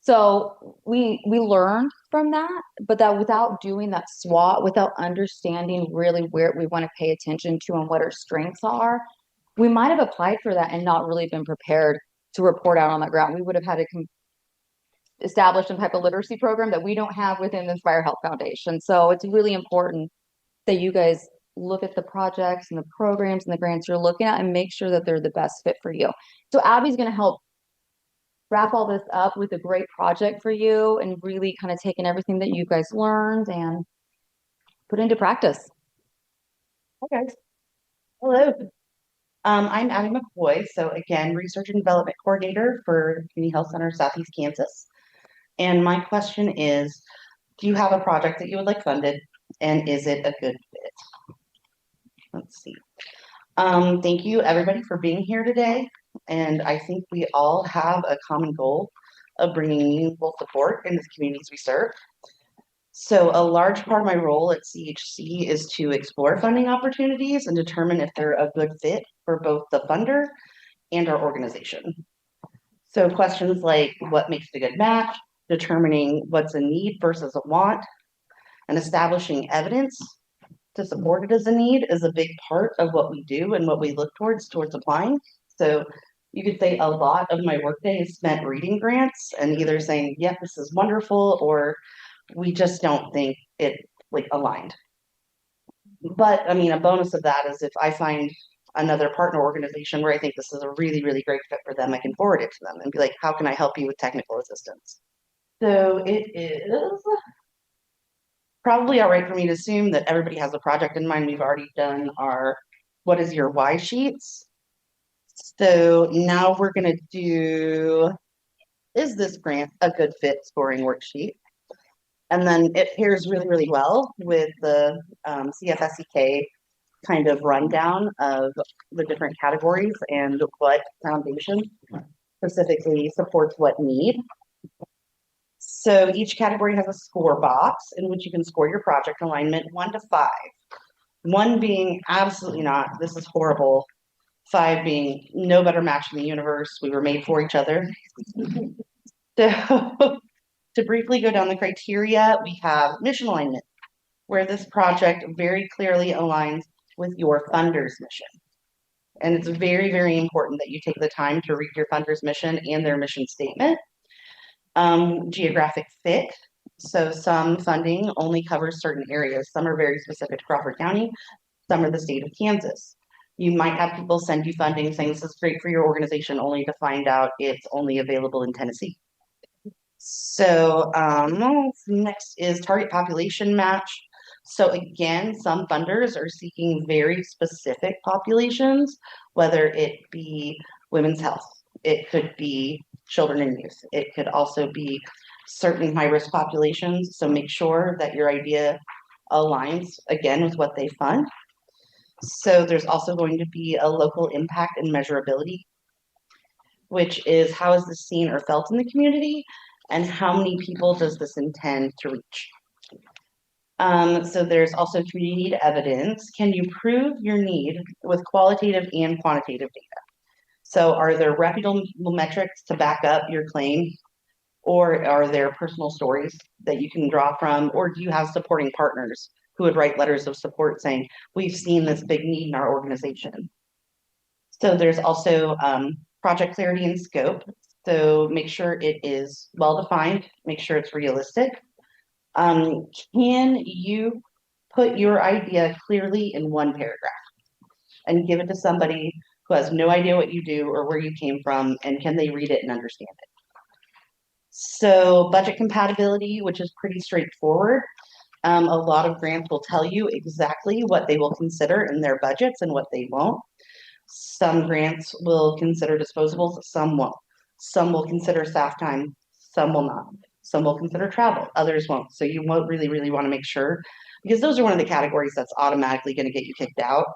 So we learned from that, but that without doing that SWOT, without understanding really where we want to pay attention to and what our strengths are, we might have applied for that and not really been prepared to report out on that ground. We would have had to establish some type of literacy program that we don't have within the Inspire Health Foundation. So it's really important that you guys look at the projects and the programs and the grants you're looking at and make sure that they're the best fit for you. So Abby's going to help wrap all this up with a great project for you and really kind of taking everything that you guys learned and put into practice. Hi guys. Hello. I'm Abby McCoy. So again, Research and Development Coordinator for Community Health Center Southeast Kansas. And my question is, do you have a project that you would like funded, and is it a good fit? Let's see. Thank you everybody for being here today. And I think we all have a common goal of bringing meaningful support in the communities we serve. So a large part of my role at CHC is to explore funding opportunities and determine if they're a good fit for both the funder and our organization. So questions like what makes it a good match, determining what's a need versus a want, and establishing evidence to support it as a need is a big part of what we do and what we look towards applying. So you could say a lot of my workday is spent reading grants and either saying, yep, this is wonderful, or we just don't think it aligned. But I mean, a bonus of that is if I find another partner organization where I think this is a really, really great fit for them, I can forward it to them and be like, how can I help you with technical assistance? So it is probably all right for me to assume that everybody has a project in mind. We've already done our what is your why sheets. So now we're going to do, is this grant a good fit scoring worksheet? And then it pairs really, really well with the CFSEK kind of rundown of the different categories and what foundation specifically supports what need. So each category has a score box in which you can score your project alignment 1 to 5. 1 being absolutely not, this is horrible. 5 being no better match in the universe. We were made for each other. So to briefly go down the criteria, we have mission alignment, where this project very clearly aligns with your funder's mission. And it's very, very important that you take the time to read your funder's mission and their mission statement. Geographic fit. So some funding only covers certain areas. Some are very specific to Crawford County, some are the state of Kansas. You might have people send you funding saying this is great for your organization, only to find out it's only available in Tennessee. So next is target population match. So again, some funders are seeking very specific populations, whether it be women's health, it could be children and youth, it could also be certain high-risk populations. So make sure that your idea aligns again with what they fund. So there's also going to be a local impact and measurability, which is how is this seen or felt in the community, and how many people does this intend to reach? So there's also community need evidence. Can you prove your need with qualitative and quantitative data? So are there reputable metrics to back up your claim? Or are there personal stories that you can draw from? Or do you have supporting partners who would write letters of support saying, we've seen this big need in our organization? So there's also project clarity and scope. So make sure it is well-defined, make sure it's realistic. Can you put your idea clearly in one paragraph and give it to somebody who has no idea what you do or where you came from, and can they read it and understand it? So budget compatibility, which is pretty straightforward. A lot of grants will tell you exactly what they will consider in their budgets and what they won't. Some grants will consider disposables, some won't. Some will consider staff time, some will not. Some will consider travel, others won't. So you won't really want to make sure, because those are one of the categories that's automatically going to get you kicked out.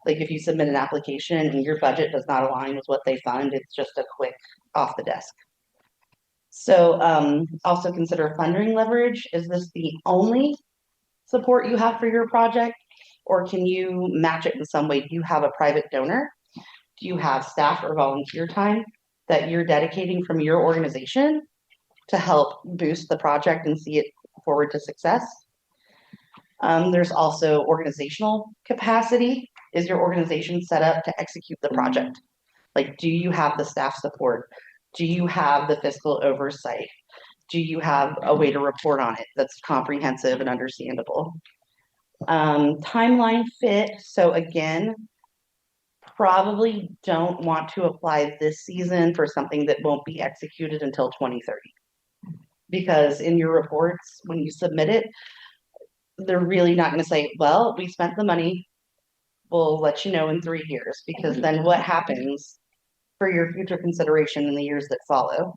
Like if you submit an application and your budget does not align with what they fund, it's just a quick off the desk. So also consider funding leverage. Is this the only support you have for your project? Or can you match it in some way? Do you have a private donor? Do you have staff or volunteer time that you're dedicating from your organization to help boost the project and see it forward to success? There's also organizational capacity. Is your organization set up to execute the project? Like, do you have the staff support? Do you have the fiscal oversight? Do you have a way to report on it that's comprehensive and understandable? Timeline fit. So again, probably don't want to apply this season for something that won't be executed until 2030. Because in your reports, when you submit it, they're really not going to say, well, we spent the money, we'll let you know in 3 years, because then what happens for your future consideration in the years that follow?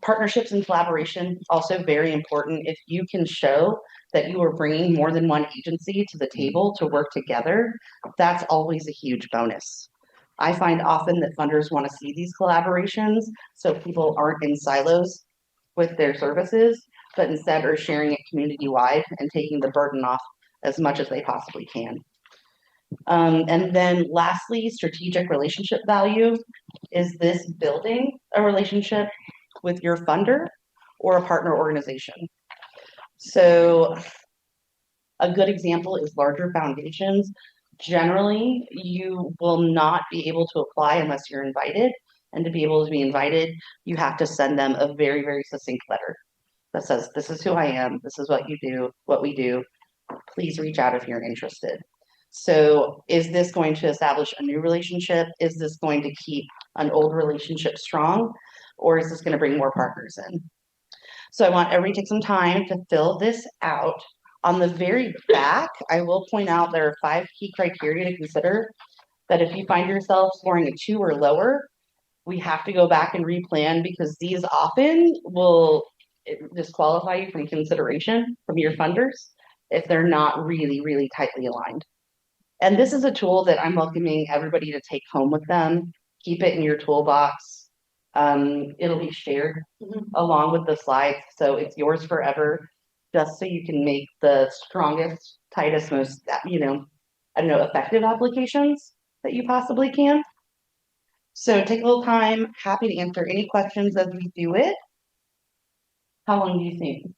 Partnerships and collaboration, also very important. If you can show that you are bringing more than one agency to the table to work together, that's always a huge bonus. I find often that funders want to see these collaborations so people aren't in silos with their services, but instead are sharing it community-wide and taking the burden off as much as they possibly can. And then lastly, strategic relationship value. Is this building a relationship with your funder or a partner organization? So a good example is larger foundations. Generally, you will not be able to apply unless you're invited. And to be able to be invited, you have to send them a very succinct letter that says, this is who I am, this is what you do, what we do. Please reach out if you're interested. So is this going to establish a new relationship? Is this going to keep an old relationship strong? Or is this going to bring more partners in? So I want everybody to take some time to fill this out. On the very back, I will point out there are 5 key criteria to consider. That if you find yourself scoring a 2 or lower, we have to go back and replan, because these often will disqualify you from consideration from your funders if they're not really tightly aligned. And this is a tool that I'm welcoming everybody to take home with them. Keep it in your toolbox. It'll be shared along with the slides, so it's yours forever, just so you can make the strongest, tightest, most, effective applications that you possibly can. So take a little time. Happy to answer any questions as we do it. How long do you think?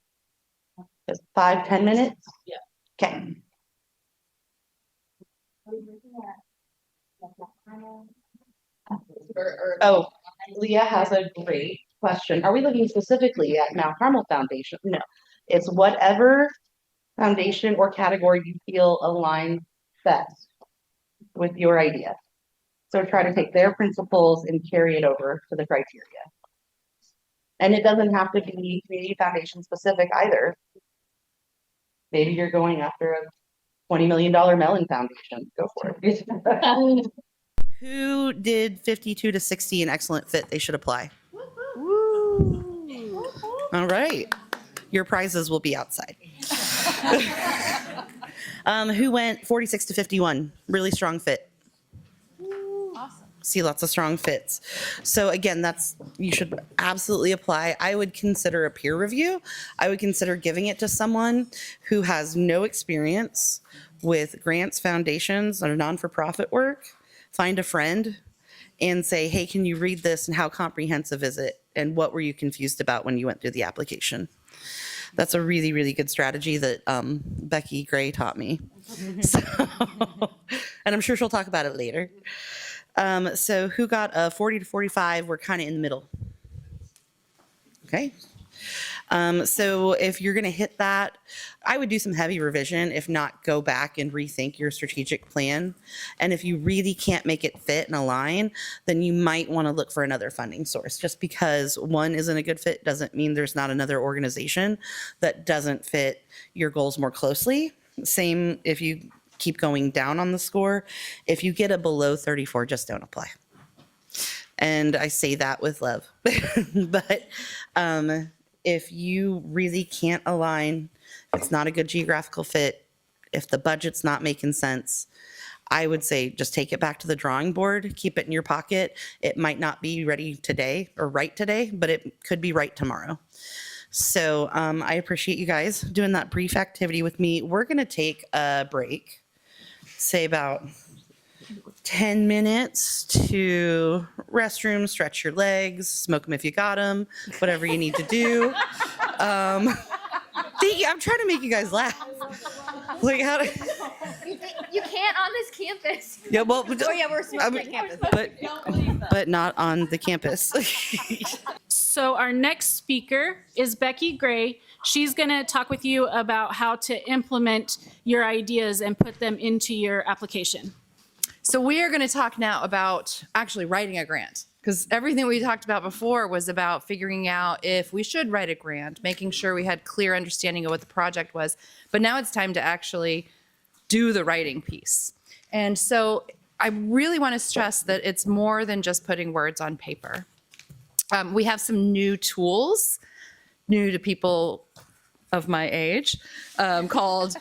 Just 5-10 minutes? Yeah. Okay. Oh, Leah has a great question, are we looking specifically at Mount Carmel Foundation? No, it's whatever foundation or category you feel aligns best with your idea. So try to take their principles and carry it over to the criteria. And it doesn't have to be community foundation specific either. Maybe you're going after a $20 million Mellon Foundation. Go for it. Who did 52 to 60 an excellent fit they should apply? All right. Your prizes will be outside. Who went 46 to 51? Really strong fit. See lots of strong fits. So again, you should absolutely apply. I would consider a peer review. I would consider giving it to someone who has no experience with grants, foundations, or non-for-profit work. Find a friend and say, hey, can you read this and how comprehensive is it? And what were you confused about when you went through the application? That's a really, really good strategy that Becky Gray taught me. So, and I'm sure she'll talk about it later. So who got a 40 to 45? We're kind of in the middle. Okay. So if you're going to hit that, I would do some heavy revision. If not, go back and rethink your strategic plan. And if you really can't make it fit and align, then you might want to look for another funding source. Just because one isn't a good fit doesn't mean there's not another organization that doesn't fit your goals more closely. Same if you keep going down on the score. If you get a below 34, just don't apply. And I say that with love. But if you really can't align, it's not a good geographical fit, if the budget's not making sense, I would say just take it back to the drawing board, keep it in your pocket. It might not be ready today or right today, but it could be right tomorrow. So I appreciate you guys doing that brief activity with me. We're going to take a break, say about 10 minutes to restroom, stretch your legs, smoke them if you got them, whatever you need to do. I'm trying to make you guys laugh. Like how to, You can't on this campus. yeah, well, Oh yeah, we're smoking at campus. but not on the campus. So our next speaker is Becky Gray. She's going to talk with you about how to implement your ideas and put them into your application. So we are going to talk now about actually writing a grant, because everything we talked about before was about figuring out if we should write a grant, making sure we had clear understanding of what the project was. But now it's time to actually do the writing piece. And so I really want to stress that it's more than just putting words on paper. We have some new tools, new to people of my age, called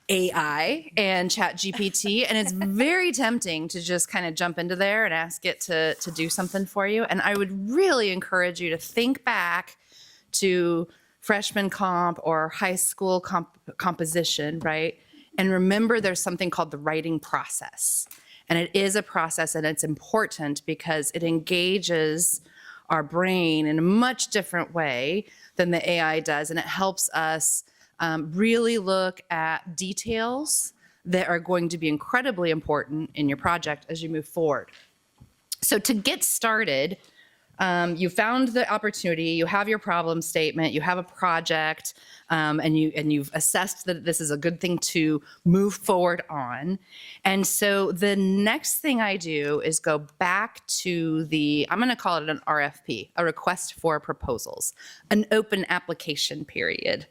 AI and ChatGPT, and it's very tempting to just kind of jump into there and ask it to do something for you. And I would really encourage you to think back to freshman comp or high school composition, right? And remember there's something called the writing process. And it is a process, and it's important because it engages our brain in a much different way than the AI does, and it helps us really look at details that are going to be incredibly important in your project as you move forward. So to get started, you found the opportunity, you have your problem statement, you have a project, and you've assessed that this is a good thing to move forward on. And so the next thing I do is go back to I'm going to call it an RFP, a request for proposals, an open application period.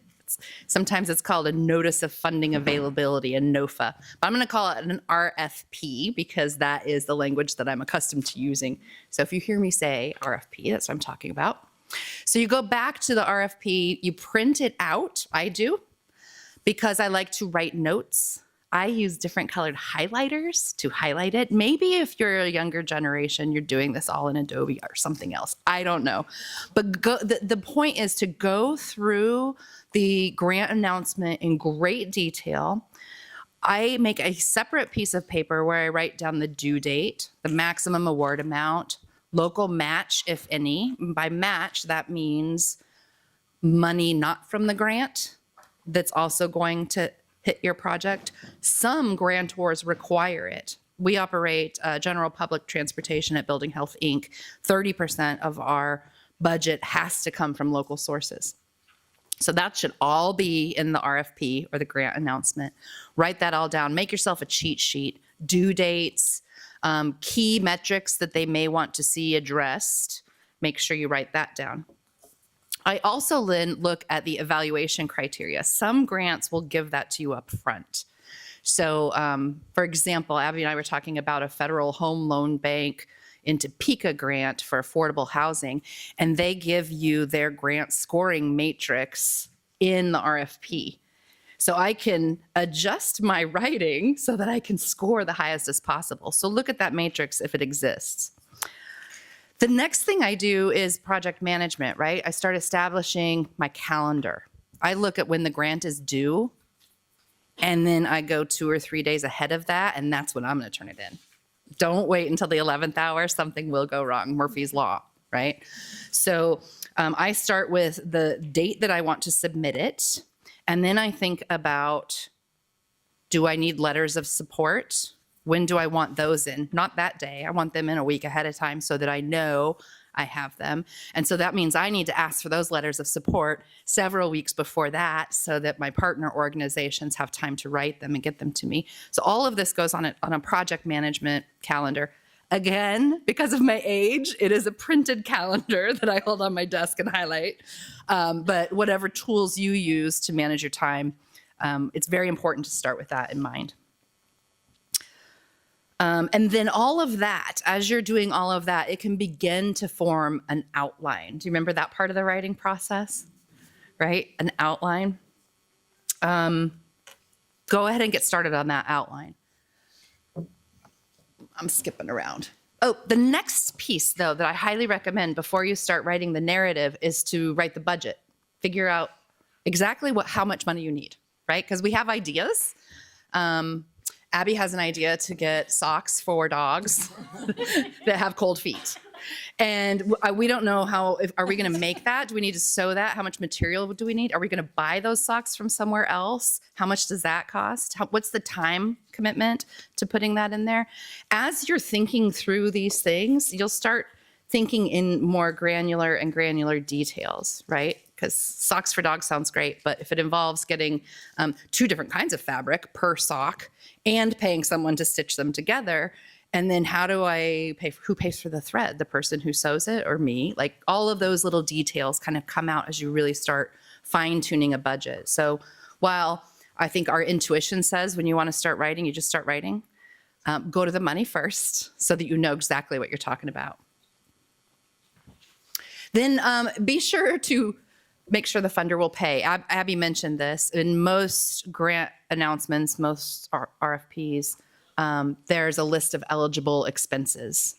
Sometimes it's called a notice of funding availability, a NOFA, but I'm going to call it an RFP because that is the language that I'm accustomed to using. So if you hear me say RFP, that's what I'm talking about. So you go back to the RFP, you print it out. I do, because I like to write notes. I use different colored highlighters to highlight it. Maybe if you're a younger generation, you're doing this all in Adobe or something else. I don't know. But the point is to go through the grant announcement in great detail. I make a separate piece of paper where I write down the due date, the maximum award amount, local match, if any. By match, that means money not from the grant that's also going to hit your project. Some grantors require it. We operate general public transportation at Building Health, Inc. 30% of our budget has to come from local sources. So that should all be in the RFP or the grant announcement. Write that all down. Make yourself a cheat sheet, due dates, key metrics that they may want to see addressed. Make sure you write that down. I also then look at the evaluation criteria. Some grants will give that to you up front. So, for example, Abby and I were talking about a federal home loan bank into Topeka grant for affordable housing, and they give you their grant scoring matrix in the RFP. So I can adjust my writing so that I can score the highest as possible. So look at that matrix if it exists. The next thing I do is project management, right? I start establishing my calendar. I look at when the grant is due, and then I go 2 or 3 days ahead of that, and that's when I'm going to turn it in. Don't wait until the 11th hour. Something will go wrong. Murphy's Law, right? So I start with the date that I want to submit it. And then I think about, do I need letters of support? When do I want those in? Not that day. I want them in a week ahead of time so that I know I have them. And so that means I need to ask for those letters of support several weeks before that so that my partner organizations have time to write them and get them to me. So all of this goes on a project management calendar. Again, because of my age, it is a printed calendar that I hold on my desk and highlight. But whatever tools you use to manage your time, it's very important to start with that in mind. And then all of that, as you're doing all of that, it can begin to form an outline. Do you remember that part of the writing process? Right? An outline. Go ahead and get started on that outline. I'm skipping around. Oh, the next piece, though, that I highly recommend before you start writing the narrative is to write the budget. Figure out exactly how much money you need, right? Because we have ideas. Abby has an idea to get socks for dogs that have cold feet. And we don't know are we going to make that? Do we need to sew that? How much material do we need? Are we going to buy those socks from somewhere else? How much does that cost? What's the time commitment to putting that in there? As you're thinking through these things, you'll start thinking in more granular details, right? Because socks for dogs sounds great, but if it involves getting 2 different kinds of fabric per sock and paying someone to stitch them together, and then how do I pay who pays for the thread? The person who sews it or me? Like all of those little details kind of come out as you really start fine-tuning a budget. So while I think our intuition says when you want to start writing, you just start writing, go to the money first so that you know exactly what you're talking about. Then be sure to make sure the funder will pay. Abby mentioned this. In most grant announcements, most RFPs, there's a list of eligible expenses.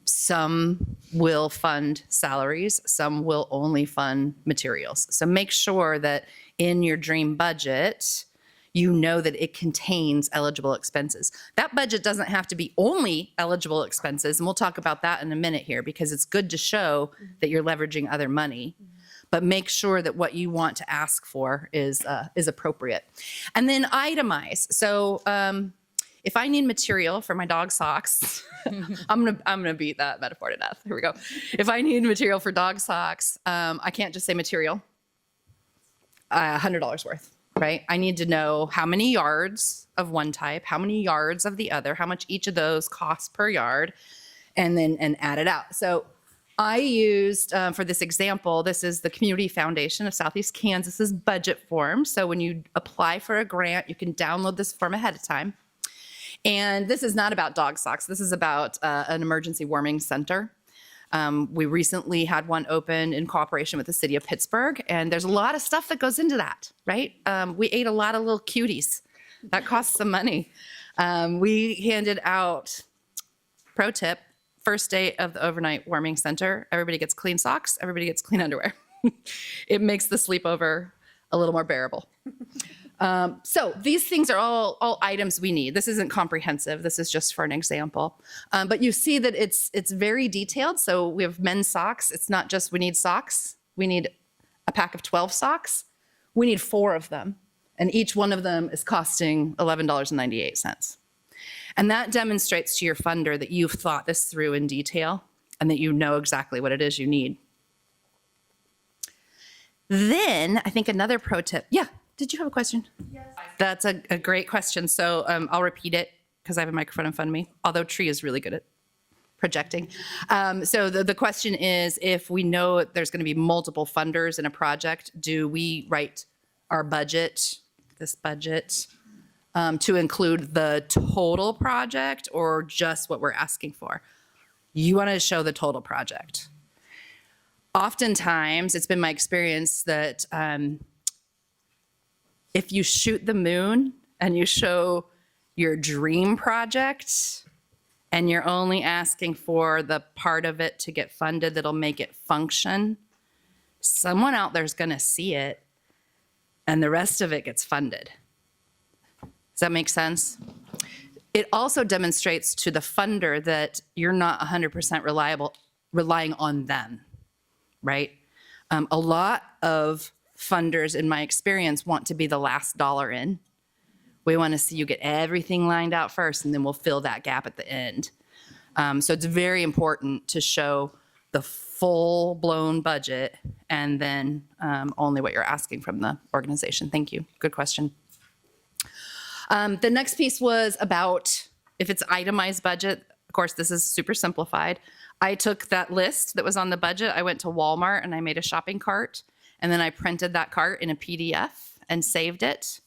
Some will fund salaries, some will only fund materials. So make sure that in your dream budget, you know that it contains eligible expenses. That budget doesn't have to be only eligible expenses, and we'll talk about that in a minute here because it's good to show that you're leveraging other money. But make sure that what you want to ask for is appropriate. And then itemize. So if I need material for my dog socks, I'm gonna beat that metaphor to death. Here we go. If I need material for dog socks, I can't just say material, $100 worth, right? I need to know how many yards of one type, how many yards of the other, how much each of those costs per yard, and add it out. So I used, for this example, this is the Community Foundation of Southeast Kansas's budget form. So when you apply for a grant, you can download this form ahead of time. And this is not about dog socks. This is about an emergency warming center. We recently had one open in cooperation with the city of Pittsburgh, and there's a lot of stuff that goes into that, right? We ate a lot of little cuties. That costs some money. We handed out, pro tip, first day of the overnight warming center, everybody gets clean socks, everybody gets clean underwear. It makes the sleepover a little more bearable. So these things are all items we need. This isn't comprehensive. This is just for an example. But you see that it's very detailed. So we have men's socks. It's not just we need socks. We need a pack of 12 socks. We need 4 of them. And each one of them is costing $11.98. And that demonstrates to your funder that you've thought this through in detail and that you know exactly what it is you need. Then I think another pro tip. Yeah. Did you have a question? Yes. That's a great question. So I'll repeat it because I have a microphone in front of me, although Tree is really good at projecting. So the question is, if we know there's going to be multiple funders in a project, do we write our budget, this budget, to include the total project or just what we're asking for? You want to show the total project. Oftentimes, it's been my experience that if you shoot the moon and you show your dream project and you're only asking for the part of it to get funded that'll make it function, someone out there's going to see it and the rest of it gets funded. Does that make sense? It also demonstrates to the funder that you're not 100% relying on them, right? A lot of funders, in my experience, want to be the last dollar in. We want to see you get everything lined out first, and then we'll fill that gap at the end. So it's very important to show the full-blown budget and then only what you're asking from the organization. Thank you. Good question. The next piece was about if it's itemized budget. Of course, this is super simplified. I took that list that was on the budget. I went to Walmart and I made a shopping cart. And then I printed that cart in a PDF and saved it.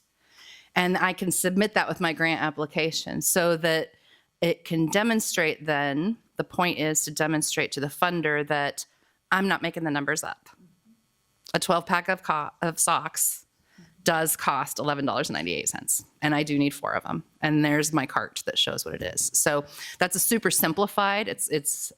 And I can submit that with my grant application so that it can demonstrate then, the point is to demonstrate to the funder that I'm not making the numbers up. A 12-pack of socks does cost $11.98, and I do need 4 of them. And there's my cart that shows what it is. So that's a super simplified. It's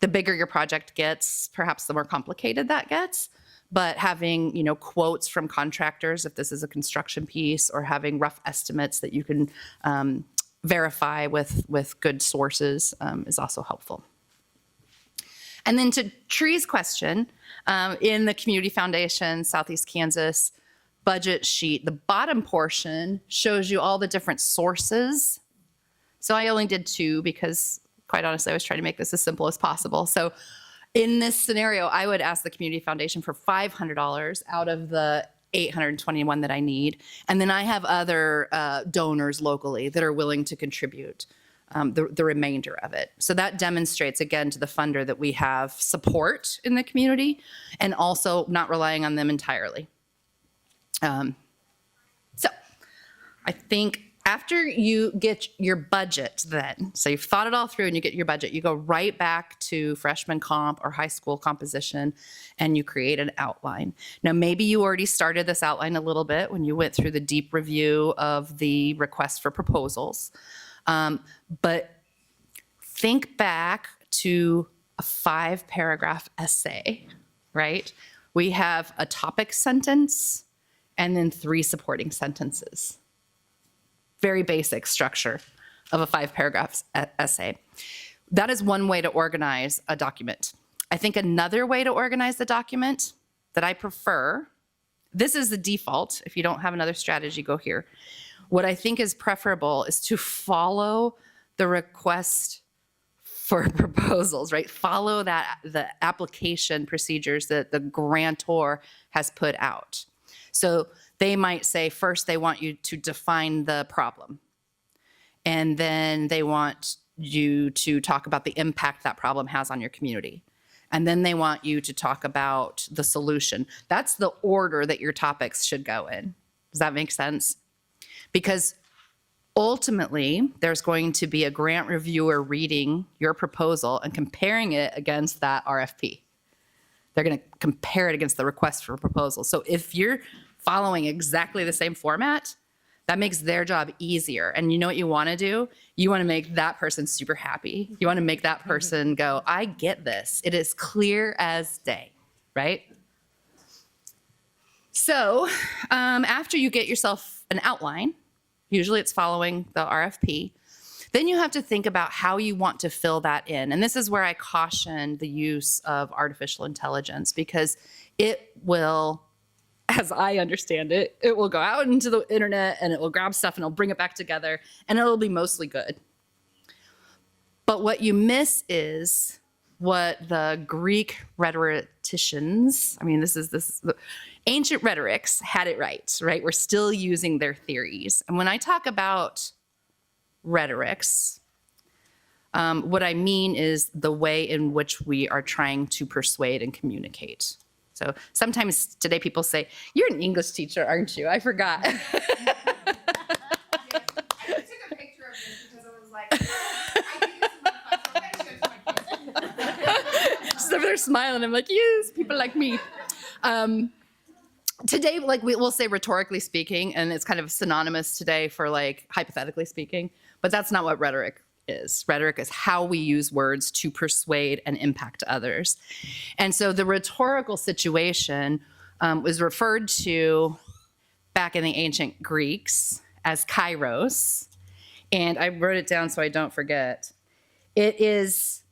the bigger your project gets, perhaps the more complicated that gets. But having, quotes from contractors, if this is a construction piece, or having rough estimates that you can verify with good sources is also helpful. And then to Tree's question, in the Community Foundation Southeast Kansas budget sheet, the bottom portion shows you all the different sources. So I only did 2 because, quite honestly, I was trying to make this as simple as possible. So in this scenario, I would ask the Community Foundation for $500 out of the $821 that I need. And then I have other donors locally that are willing to contribute the remainder of it. So that demonstrates, again, to the funder that we have support in the community and also not relying on them entirely. So I think after you get your budget then, so you've thought it all through and you get your budget, you go right back to freshman comp or high school composition and you create an outline. Now, maybe you already started this outline a little bit when you went through the deep review of the request for proposals. But think back to a 5-paragraph essay, right? We have a topic sentence and then 3 supporting sentences. Very basic structure of a 5-paragraph essay. That is one way to organize a document. I think another way to organize the document that I prefer, this is the default. If you don't have another strategy, go here. What I think is preferable is to follow the request for proposals, right? Follow the application procedures that the grantor has put out. So they might say first they want you to define the problem. And then they want you to talk about the impact that problem has on your community. And then they want you to talk about the solution. That's the order that your topics should go in. Does that make sense? Because ultimately, there's going to be a grant reviewer reading your proposal and comparing it against that RFP. They're going to compare it against the request for proposal. So if you're following exactly the same format, that makes their job easier. And you know what you want to do? You want to make that person super happy. You want to make that person go, I get this. It is clear as day, right? So after you get yourself an outline, usually it's following the RFP, then you have to think about how you want to fill that in. And this is where I caution the use of artificial intelligence, because it will, as I understand it, it will go out into the internet and it will grab stuff and it'll bring it back together and it'll be mostly good. But what you miss is what the Greek rhetoricians, I mean, this is the ancient rhetorics had it right? We're still using their theories. And when I talk about rhetorics, what I mean is the way in which we are trying to persuade and communicate. So sometimes today people say, "You're an English teacher, aren't you?" I forgot. I took a picture of this because I was like, I think this is my class, so I'm gonna show it to my kids. Just over there smiling. I'm like, yes, people like me. Today, like we'll say rhetorically speaking, and it's kind of synonymous today for like hypothetically speaking, but that's not what rhetoric is. Rhetoric is how we use words to persuade and impact others. And so the rhetorical situation was referred to back in the ancient Greeks as kairos. And I wrote it down so I don't forget. It is,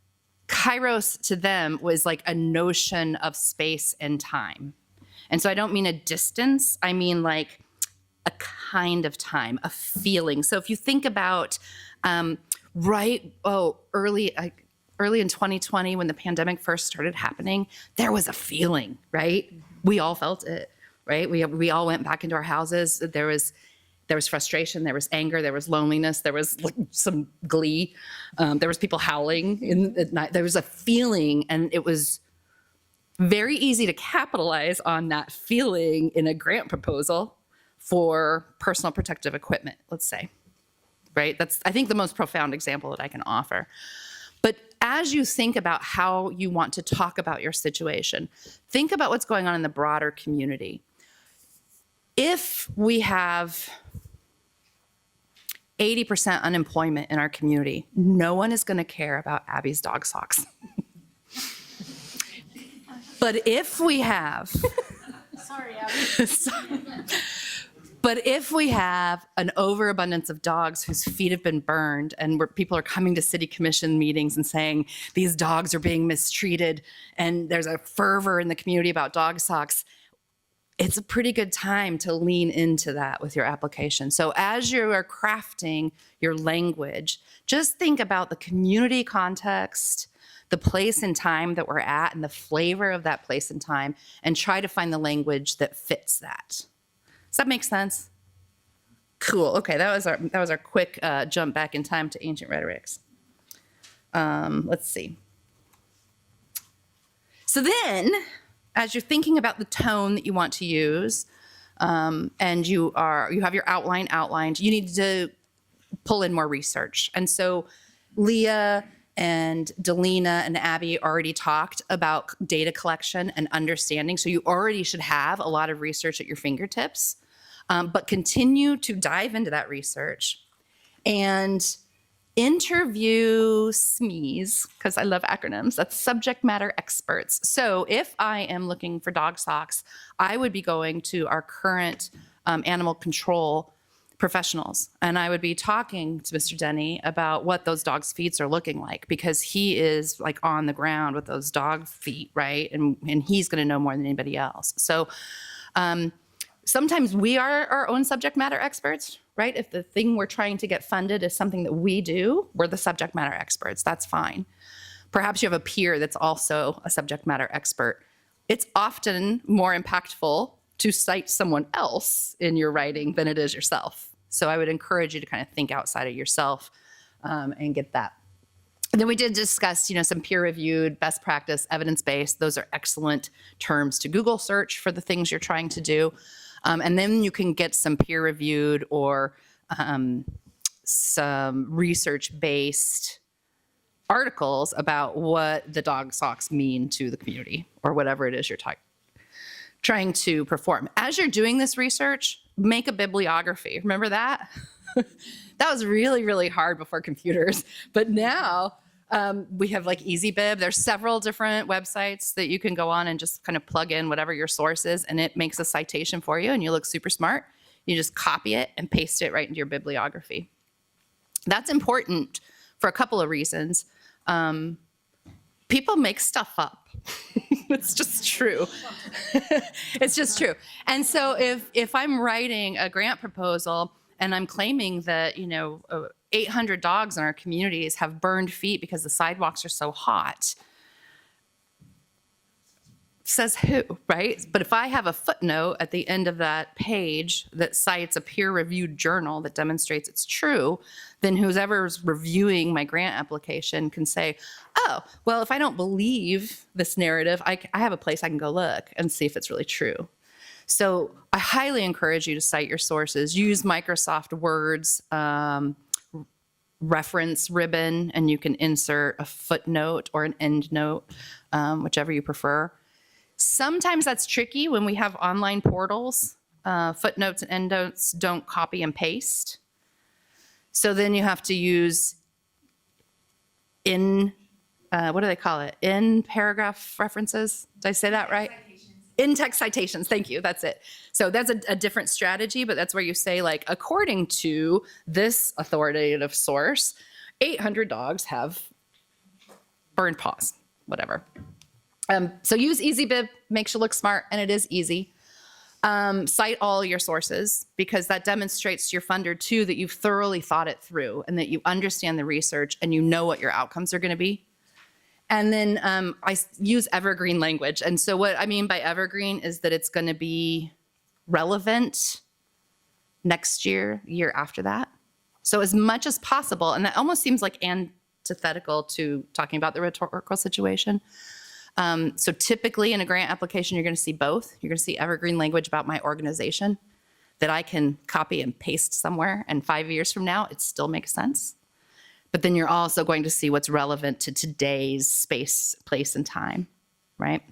kairos to them was like a notion of space and time. And so I don't mean a distance, I mean like a kind of time, a feeling. So if you think about early in 2020 when the pandemic first started happening, there was a feeling, right? We all felt it, right? We all went back into our houses. There was frustration, there was anger, there was loneliness, there was like some glee, there was people howling at night. There was a feeling, and it was very easy to capitalize on that feeling in a grant proposal for personal protective equipment, let's say. Right? That's, I think, the most profound example that I can offer. But as you think about how you want to talk about your situation, think about what's going on in the broader community. If we have 80% unemployment in our community, no one is going to care about Abby's dog socks. But if we have... Sorry, Abby. But if we have an overabundance of dogs whose feet have been burned, and where people are coming to city commission meetings and saying these dogs are being mistreated, and there's a fervor in the community about dog socks, it's a pretty good time to lean into that with your application. So as you are crafting your language, just think about the community context, the place and time that we're at, and the flavor of that place and time, and try to find the language that fits that. Does that make sense? Cool. Okay, that was our quick jump back in time to ancient rhetorics. Let's see. So then, as you're thinking about the tone that you want to use, and you have your outline outlined, you need to pull in more research. And so, Leah and Delina and Abby already talked about data collection and understanding. So you already should have a lot of research at your fingertips. But continue to dive into that research and interview SMEs, because I love acronyms, that's subject matter experts. So if I am looking for dog socks, I would be going to our current animal control professionals, and I would be talking to Mr. Denny about what those dogs' feet are looking like, because he is like on the ground with those dog feet, right? And he's going to know more than anybody else. So sometimes we are our own subject matter experts, right? If the thing we're trying to get funded is something that we do, we're the subject matter experts. That's fine. Perhaps you have a peer that's also a subject matter expert. It's often more impactful to cite someone else in your writing than it is yourself. So I would encourage you to kind of think outside of yourself and get that. And then we did discuss, some peer-reviewed, best practice, evidence-based. Those are excellent terms to Google search for the things you're trying to do. And then you can get some peer-reviewed or some research-based articles about what the dog socks mean to the community or whatever it is you're trying to perform. As you're doing this research, make a bibliography. Remember that? That was really, really hard before computers. But now we have like EasyBib. There's several different websites that you can go on and just kind of plug in whatever your source is, and it makes a citation for you, and you look super smart. You just copy it and paste it right into your bibliography. That's important for a couple of reasons. People make stuff up. It's just true. It's just true. And so if I'm writing a grant proposal and I'm claiming that, 800 dogs in our communities have burned feet because the sidewalks are so hot. Says who, right? But if I have a footnote at the end of that page that cites a peer-reviewed journal that demonstrates it's true, then whoever's reviewing my grant application can say, oh, well, if I don't believe this narrative, I have a place I can go look and see if it's really true. So I highly encourage you to cite your sources. Use Microsoft Word's reference ribbon, and you can insert a footnote or an endnote, whichever you prefer. Sometimes that's tricky when we have online portals. Footnotes and endnotes don't copy and paste. So then you have to use what do they call it? In paragraph references? Did I say that right? In text citations, thank you, that's it. So that's a different strategy, but that's where you say, like, according to this authoritative source, 800 dogs have burned paws, whatever. So use EasyBib, makes you look smart, and it is easy. Cite all your sources, because that demonstrates to your funder too that you've thoroughly thought it through and that you understand the research and you know what your outcomes are going to be. And then I use evergreen language. And so what I mean by evergreen is that it's going to be relevant next year, year after that. So as much as possible, and that almost seems like antithetical to talking about the rhetorical situation. So typically in a grant application, you're going to see both. You're going to see evergreen language about my organization that I can copy and paste somewhere, and 5 years from now, it still makes sense. But then you're also going to see what's relevant to today's space, place, and time, right?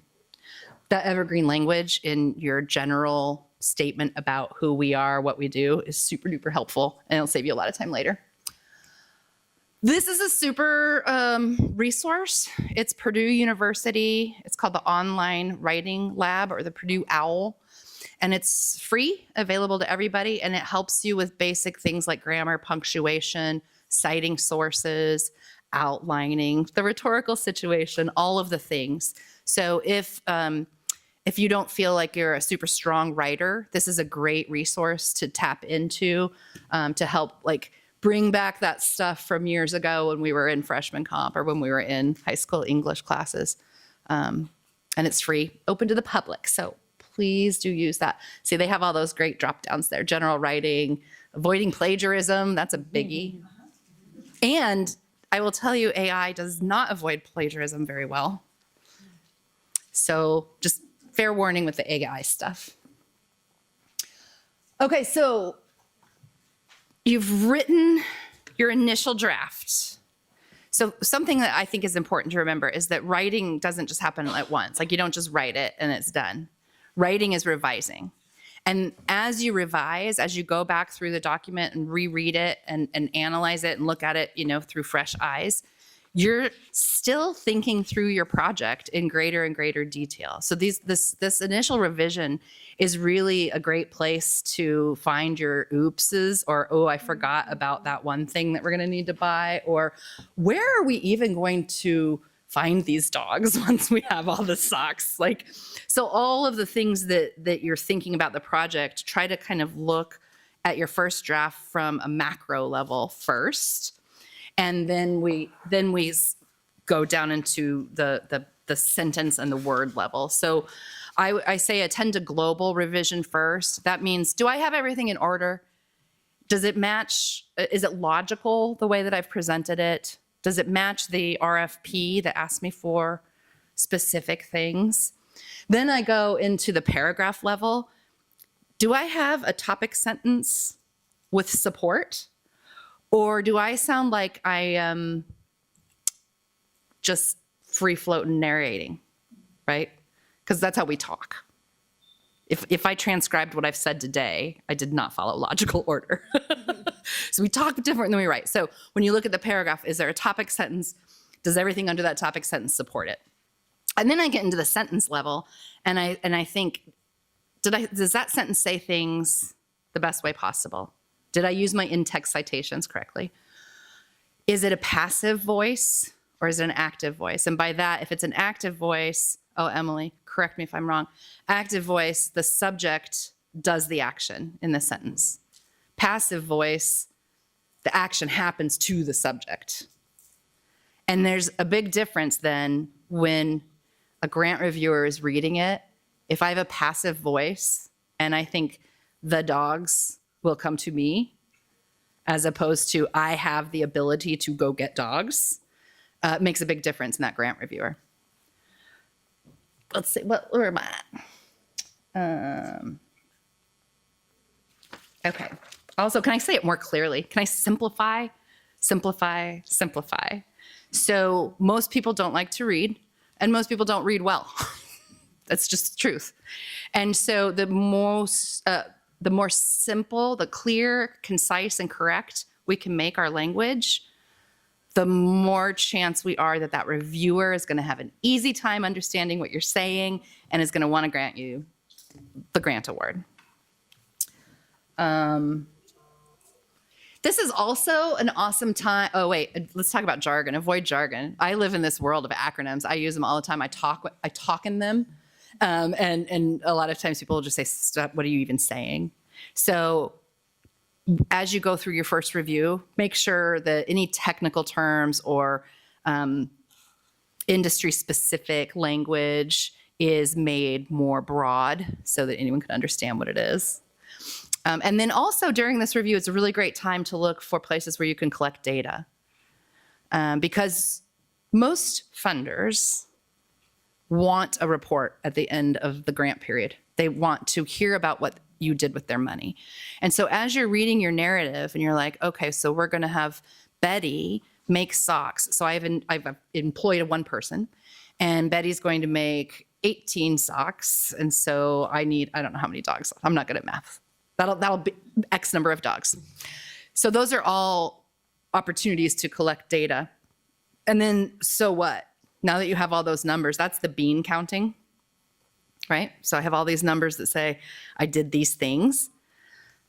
That evergreen language in your general statement about who we are, what we do, is super duper helpful, and it'll save you a lot of time later. This is a super resource. It's Purdue University. It's called the Online Writing Lab, or the Purdue OWL. And it's free, available to everybody. And it helps you with basic things like grammar, punctuation, citing sources, outlining the rhetorical situation, all of the things. So if you don't feel like you're a super strong writer, this is a great resource to tap into to help, like, bring back that stuff from years ago when we were in freshman comp or when we were in high school English classes. And it's free, open to the public. So please do use that. See, they have all those great drop downs there. General writing, avoiding plagiarism, that's a biggie. And I will tell you, AI does not avoid plagiarism very well. So just fair warning with the AI stuff. Okay, so you've written your initial draft. So something that I think is important to remember is that writing doesn't just happen at once. Like, you don't just write it and it's done. Writing is revising. And as you revise, as you go back through the document and reread it and analyze it and look at it, through fresh eyes, you're still thinking through your project in greater and greater detail. So this initial revision is really a great place to find your oopses, or, oh, I forgot about that one thing that we're going to need to buy, or where are we even going to find these dogs once we have all the socks? Like, so all of the things that you're thinking about the project, try to kind of look at your first draft from a macro level first. And then we go down into the sentence and the word level. So I say attend to global revision first. That means, do I have everything in order? Does it match? Is it logical the way that I've presented it? Does it match the RFP that asked me for specific things? Then I go into the paragraph level. Do I have a topic sentence with support? Or do I sound like I am just free floating narrating, right? Because that's how we talk. If I transcribed what I've said today, I did not follow logical order. So we talk different than we write. So when you look at the paragraph, is there a topic sentence? Does everything under that topic sentence support it? And then I get into the sentence level, and I think, does that sentence say things the best way possible? Did I use my in-text citations correctly? Is it a passive voice or is it an active voice? And by that, if it's an active voice, oh, Emily, correct me if I'm wrong. Active voice, the subject does the action in the sentence. Passive voice, the action happens to the subject. And there's a big difference then when a grant reviewer is reading it. If I have a passive voice and I think the dogs will come to me, as opposed to I have the ability to go get dogs, makes a big difference in that grant reviewer. Let's see, where am I at? Okay. Also, can I say it more clearly? Can I simplify? Simplify, simplify. So most people don't like to read, and most people don't read well. That's just the truth. And so the more simple, the clear, concise, and correct we can make our language, the more chance we are that that reviewer is going to have an easy time understanding what you're saying and is going to want to grant you the grant award. This is also an awesome time. Oh, wait, let's talk about jargon. Avoid jargon. I live in this world of acronyms. I use them all the time. I talk in them. And a lot of times people will just say, "Stop, what are you even saying?" So as you go through your first review, make sure that any technical terms or industry-specific language is made more broad so that anyone can understand what it is. And then also during this review, it's a really great time to look for places where you can collect data. Because most funders want a report at the end of the grant period. They want to hear about what you did with their money. And so as you're reading your narrative and you're like, okay, so we're going to have Betty make socks. So I've employed one person, and Betty's going to make 18 socks. And so I don't know how many dogs. I'm not good at math. That'll be X number of dogs. So those are all opportunities to collect data. And then, so what? Now that you have all those numbers, that's the bean counting, right? So I have all these numbers that say I did these things.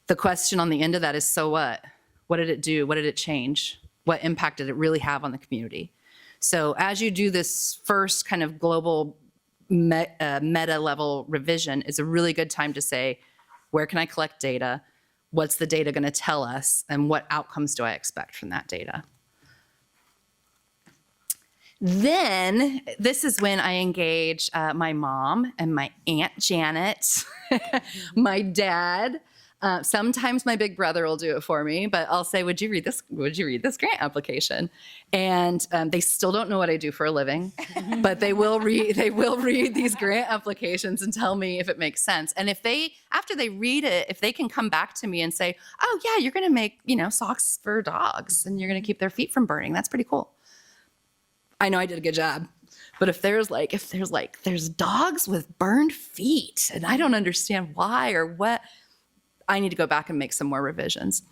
The question on the end of that is, so what? What did it do? What did it change? What impact did it really have on the community? So as you do this first kind of global meta level revision, is a really good time to say, where can I collect data? What's the data going to tell us? And what outcomes do I expect from that data? Then this is when I engage my mom and my Aunt Janet, my dad. Sometimes my big brother will do it for me, but I'll say, would you read this grant application? And they still don't know what I do for a living, but they will read these grant applications and tell me if it makes sense. And after they read it, if they can come back to me and say, oh yeah, you're going to make, socks for dogs and you're going to keep their feet from burning. That's pretty cool. I know I did a good job. But if there's dogs with burned feet and I don't understand why or what, I need to go back and make some more revisions.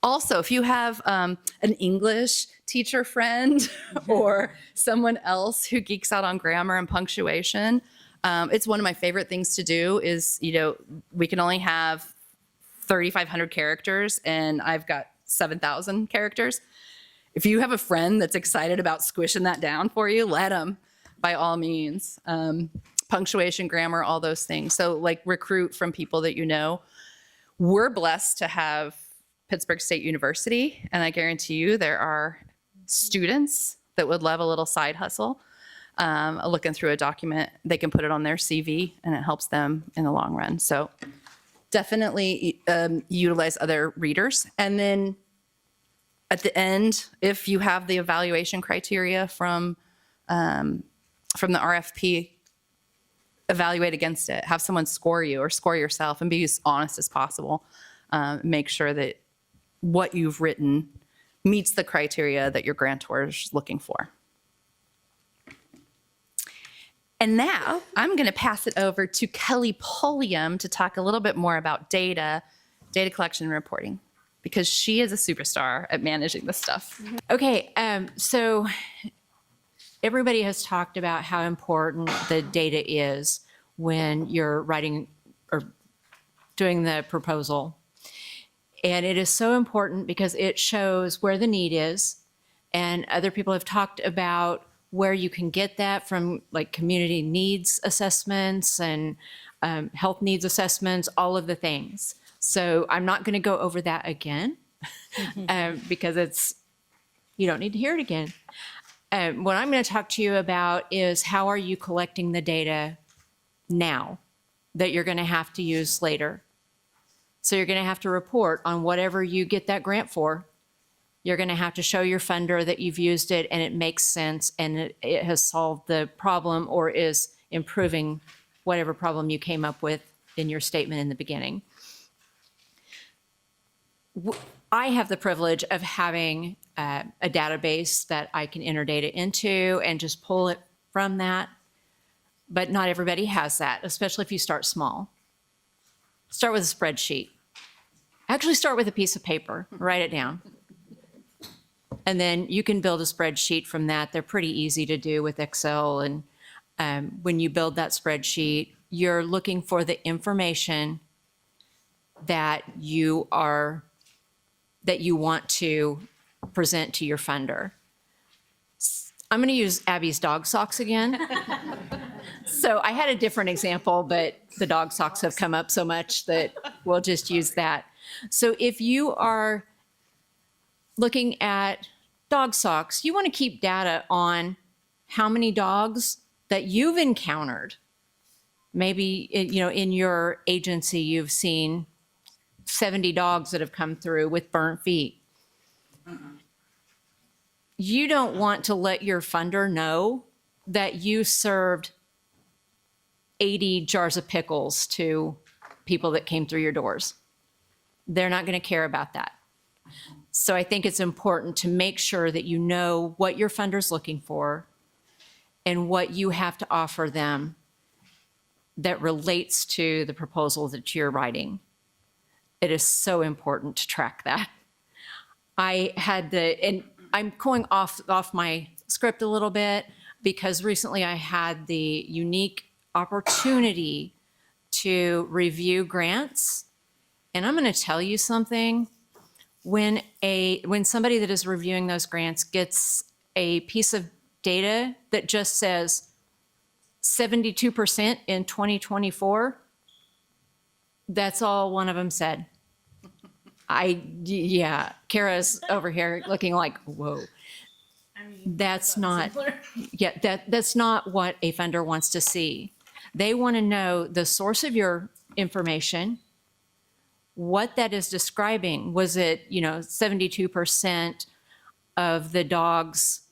Also, if you have an English teacher friend or someone else who geeks out on grammar and punctuation, it's one of my favorite things to do is, we can only have 3,500 characters and I've got 7,000 characters. If you have a friend that's excited about squishing that down for you, let them, by all means. Punctuation, grammar, all those things. So recruit from people that you know. We're blessed to have Pittsburgh State University, and I guarantee you there are students that would love a little side hustle. Looking through a document, they can put it on their CV, and it helps them in the long run. So definitely utilize other readers. And then at the end, if you have the evaluation criteria from the RFP, evaluate against it. Have someone score you or score yourself and be as honest as possible. Make sure that what you've written meets the criteria that your grantor is looking for. And now I'm going to pass it over to Kelly Pulliam to talk a little bit more about data collection and reporting, because she is a superstar at managing this stuff. Okay, so everybody has talked about how important the data is when you're writing or doing the proposal. And it is so important because it shows where the need is. And other people have talked about where you can get that from, community needs assessments and health needs assessments, all of the things. So I'm not going to go over that again because you don't need to hear it again. What I'm going to talk to you about is how are you collecting the data now that you're going to have to use later. So you're going to have to report on whatever you get that grant for. You're going to have to show your funder that you've used it and it makes sense and it has solved the problem or is improving whatever problem you came up with in your statement in the beginning. I have the privilege of having a database that I can enter data into and just pull it from that. But not everybody has that, especially if you start small. Start with a spreadsheet. Actually start with a piece of paper, write it down. And then you can build a spreadsheet from that. They're pretty easy to do with Excel. And when you build that spreadsheet, you're looking for the information that you want to present to your funder. I'm going to use Abby's dog socks again. So I had a different example, but the dog socks have come up so much that we'll just use that. So if you are looking at dog socks, you want to keep data on how many dogs that you've encountered. Maybe, in your agency, you've seen 70 dogs that have come through with burnt feet. You don't want to let your funder know that you served 80 jars of pickles to people that came through your doors. They're not going to care about that. So I think it's important to make sure that you know what your funder's looking for and what you have to offer them that relates to the proposal that you're writing. It is so important to track that. And I'm going off my script a little bit because recently I had the unique opportunity to review grants. And I'm going to tell you something. When somebody that is reviewing those grants gets a piece of data that just says 72% in 2024, that's all one of them said. Kara's over here looking like, whoa. That's not what a funder wants to see. They want to know the source of your information, what that is describing. Was it, 72% of the dogs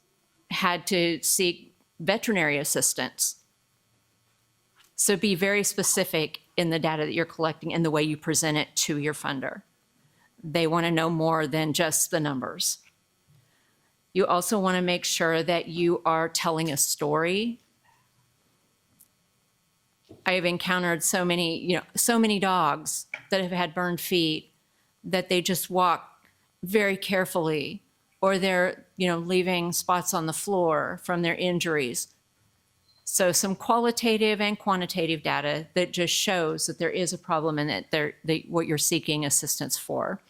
had to seek veterinary assistance? So be very specific in the data that you're collecting and the way you present it to your funder. They want to know more than just the numbers. You also want to make sure that you are telling a story. I have encountered so many dogs that have had burned feet that they just walk very carefully, or they're, leaving spots on the floor from their injuries. So some qualitative and quantitative data that just shows that there is a problem and that what you're seeking assistance for.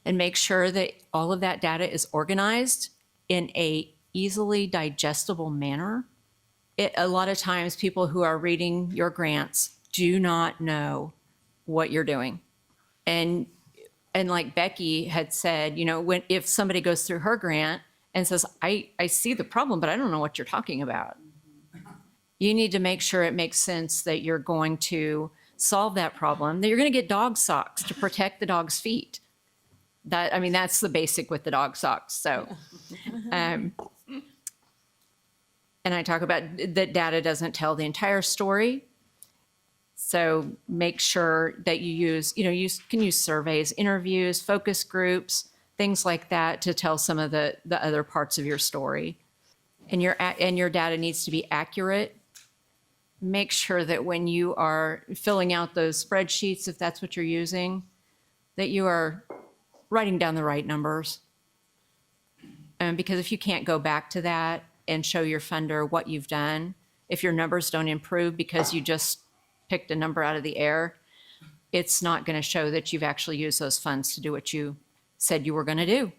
And make sure that all of that data is organized in a easily digestible manner. A lot of times people who are reading your grants do not know what you're doing. And like Becky had said, if somebody goes through her grant and says, I see the problem, but I don't know what you're talking about. You need to make sure it makes sense that you're going to solve that problem, that you're going to get dog socks to protect the dog's feet. That's the basic with the dog socks. So, and I talk about that data doesn't tell the entire story. So make sure that you can use surveys, interviews, focus groups, things like that to tell some of the other parts of your story. And your data needs to be accurate. Make sure that when you are filling out those spreadsheets, if that's what you're using, that you are writing down the right numbers. Because if you can't go back to that and show your funder what you've done, if your numbers don't improve because you just picked a number out of the air, it's not going to show that you've actually used those funds to do what you said you were going to do.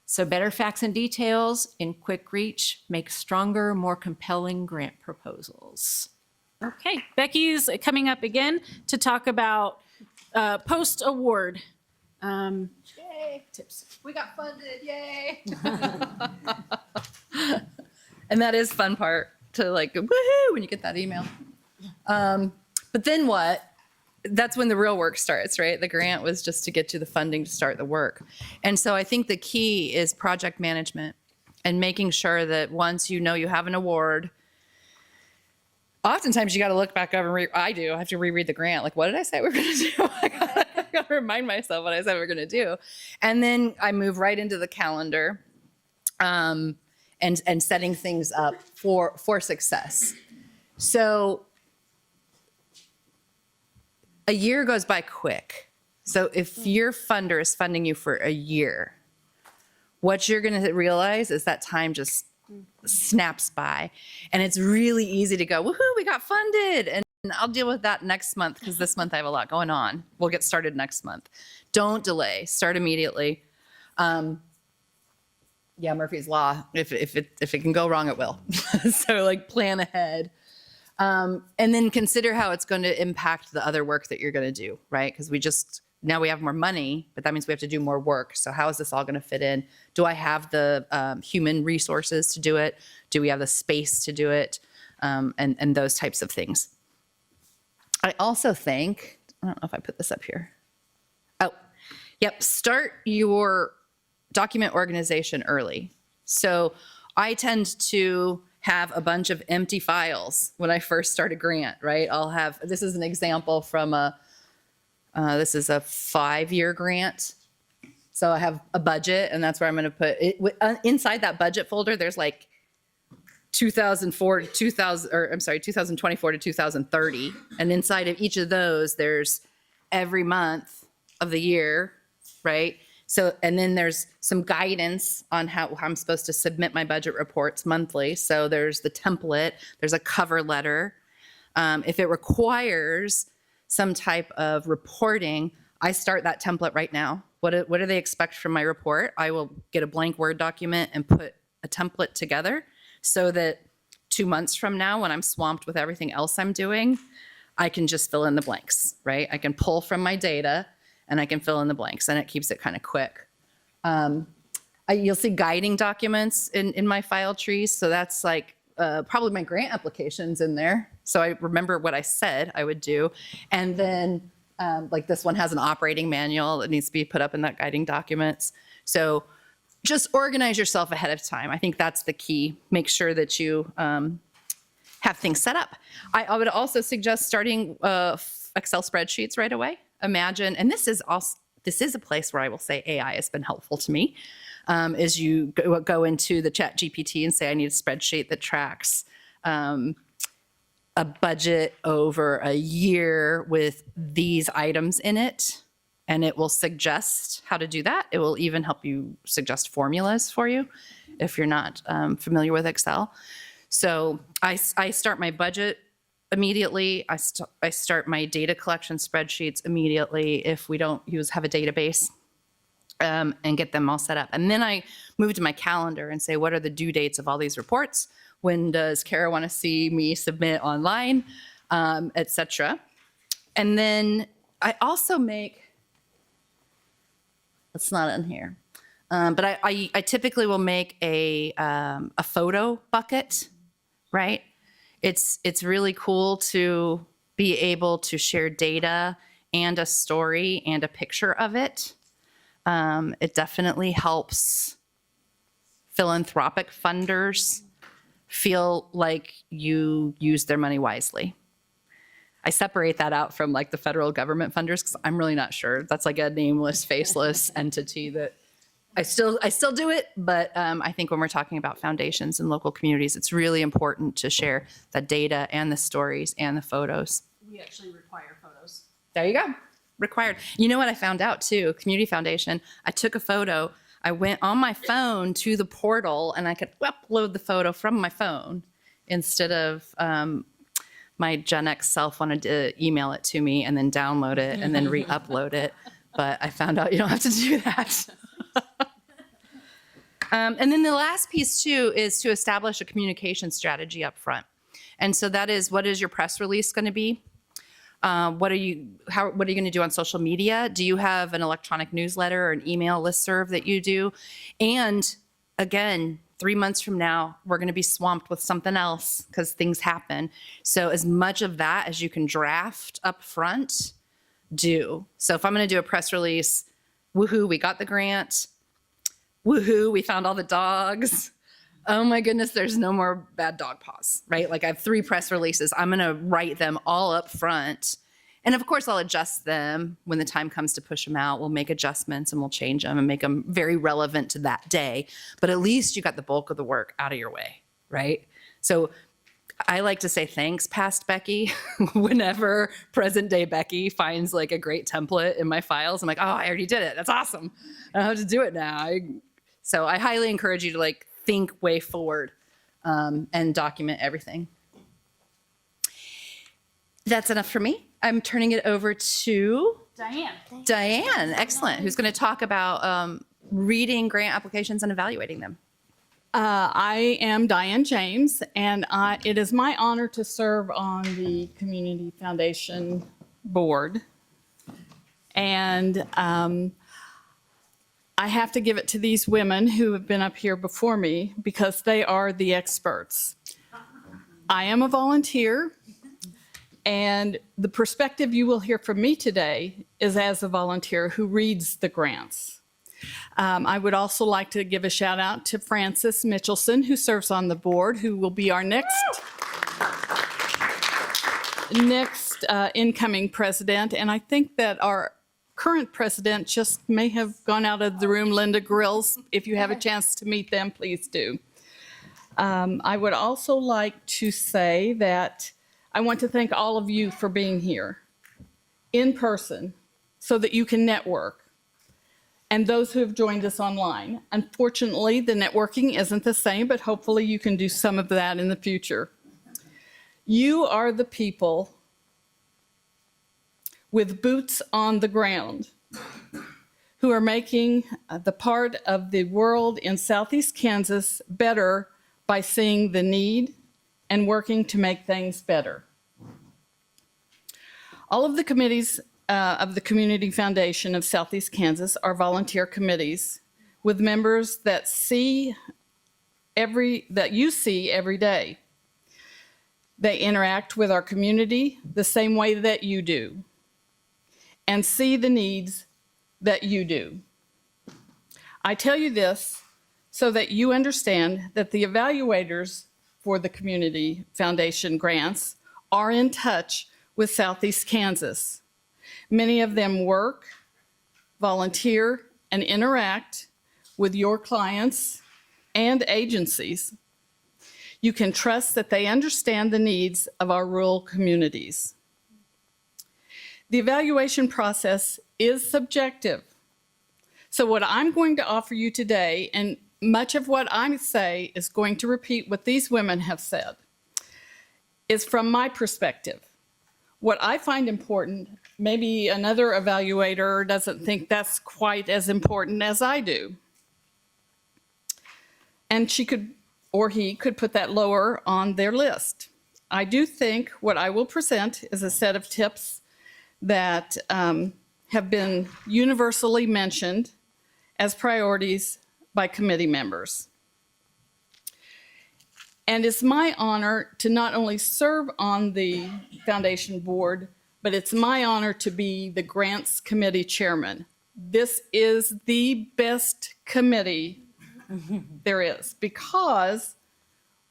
So better facts and details in quick reach make stronger, more compelling grant proposals. Okay, Becky's coming up again to talk about post-award. Yay, tips. We got funded, yay. And that is fun part to like, woohoo, when you get that email. But then what? That's when the real work starts, right? The grant was just to get you the funding to start the work. And so I think the key is project management and making sure that once you know you have an award, oftentimes you got to look back over and I have to reread the grant. Like, what did I say we we're going to do? I got to remind myself what I said we we're going to do. And then I move right into the calendar and setting things up for success. So a year goes by quick. So if your funder is funding you for a year, what you're going to realize is that time just snaps by. And it's really easy to go, woohoo, we got funded. And I'll deal with that next month because this month I have a lot going on. We'll get started next month. Don't delay. Start immediately. Yeah, Murphy's Law. If it can go wrong, it will. So like plan ahead. And then consider how it's going to impact the other work that you're going to do, right? Because now we have more money, but that means we have to do more work. So how is this all going to fit in? Do I have the human resources to do it? Do we have the space to do it? And those types of things. I also think, I don't know if I put this up here. Oh, yep. Start your document organization early. So I tend to have a bunch of empty files when I first start a grant, right? This is an example from this is a 5-year grant. So I have a budget and that's where I'm going to put it. Inside that budget folder, there's like 2024 to 2030. And inside of each of those, there's every month of the year, right? So, and then there's some guidance on how I'm supposed to submit my budget reports monthly. So there's the template, there's a cover letter. If it requires some type of reporting, I start that template right now. What do they expect from my report? I will get a blank Word document and put a template together so that 2 months from now, when I'm swamped with everything else I'm doing, I can just fill in the blanks, right? I can pull from my data and I can fill in the blanks, and it keeps it kind of quick. You'll see guiding documents in my file trees. So that's like probably my grant applications in there. So I remember what I said I would do. And then like this one has an operating manual that needs to be put up in that guiding documents. So just organize yourself ahead of time. I think that's the key. Make sure that you have things set up. I would also suggest starting Excel spreadsheets right away. Imagine, and this is a place where I will say AI has been helpful to me, is you go into the Chat GPT and say, I need a spreadsheet that tracks a budget over a year with these items in it. And it will suggest how to do that. It will even help you suggest formulas for you if you're not familiar with Excel. So I start my budget immediately. I start my data collection spreadsheets immediately if we don't have a database, and get them all set up. And then I move to my calendar and say, what are the due dates of all these reports? When does Kara want to see me submit online, et cetera. And then I also make, it's not in here, but I typically will make a photo bucket, right? It's really cool to be able to share data and a story and a picture of it. It definitely helps philanthropic funders feel like you use their money wisely. I separate that out from like the federal government funders because I'm really not sure. That's like a nameless, faceless entity that I still do it, but I think when we're talking about foundations and local communities, it's really important to share the data and the stories and the photos. We actually require photos. There you go. Required. You know what I found out too? Community Foundation. I took a photo. I went on my phone to the portal and I could upload the photo from my phone instead of my Gen X self wanted to email it to me and then download it and then re-upload it. But I found out you don't have to do that. And then the last piece too is to establish a communication strategy up front. And so that is, what is your press release going to be? What are you going to do on social media? Do you have an electronic newsletter or an email listserv that you do? And again, 3 months from now, we're going to be swamped with something else because things happen. So as much of that as you can draft up front, do. So if I'm going to do a press release, woohoo, we got the grant. Woohoo, we found all the dogs. Oh my goodness, there's no more bad dog paws, right? Like I have 3 press releases. I'm going to write them all up front. And of course, I'll adjust them when the time comes to push them out. We'll make adjustments and we'll change them and make them very relevant to that day. But at least you got the bulk of the work out of your way, right? So I like to say thanks, past Becky. Whenever present day Becky finds like a great template in my files, I'm like, oh, I already did it. That's awesome. I don't have to do it now. So I highly encourage you to like think way forward and document everything. That's enough for me. I'm turning it over to Diane. Excellent. Who's going to talk about reading grant applications and evaluating them. I am Diane James, and it is my honor to serve on the Community Foundation Board. And I have to give it to these women who have been up here before me because they are the experts. I am a volunteer, and the perspective you will hear from me today is as a volunteer who reads the grants. I would also like to give a shout out to Frances Mitchelson, who serves on the board, who will be our next incoming president. And I think that our current president just may have gone out of the room, Linda Grills. If you have a chance to meet them, please do. I would also like to say that I want to thank all of you for being here in person so that you can network, and those who have joined us online. Unfortunately, the networking isn't the same, but hopefully you can do some of that in the future. You are the people with boots on the ground who are making the part of the world in Southeast Kansas better by seeing the need and working to make things better. All of the committees of the Community Foundation of Southeast Kansas are volunteer committees with members that you see every day. They interact with our community the same way that you do and see the needs that you do. I tell you this so that you understand that the evaluators for the Community Foundation grants are in touch with Southeast Kansas. Many of them work, volunteer, and interact with your clients and agencies. You can trust that they understand the needs of our rural communities. The evaluation process is subjective. So what I'm going to offer you today, and much of what I say is going to repeat what these women have said, is from my perspective. What I find important, maybe another evaluator doesn't think that's quite as important as I do. And she could, or he could put that lower on their list. I do think what I will present is a set of tips that have been universally mentioned as priorities by committee members. And it's my honor to not only serve on the foundation board, but it's my honor to be the grants committee chairman. This is the best committee there is because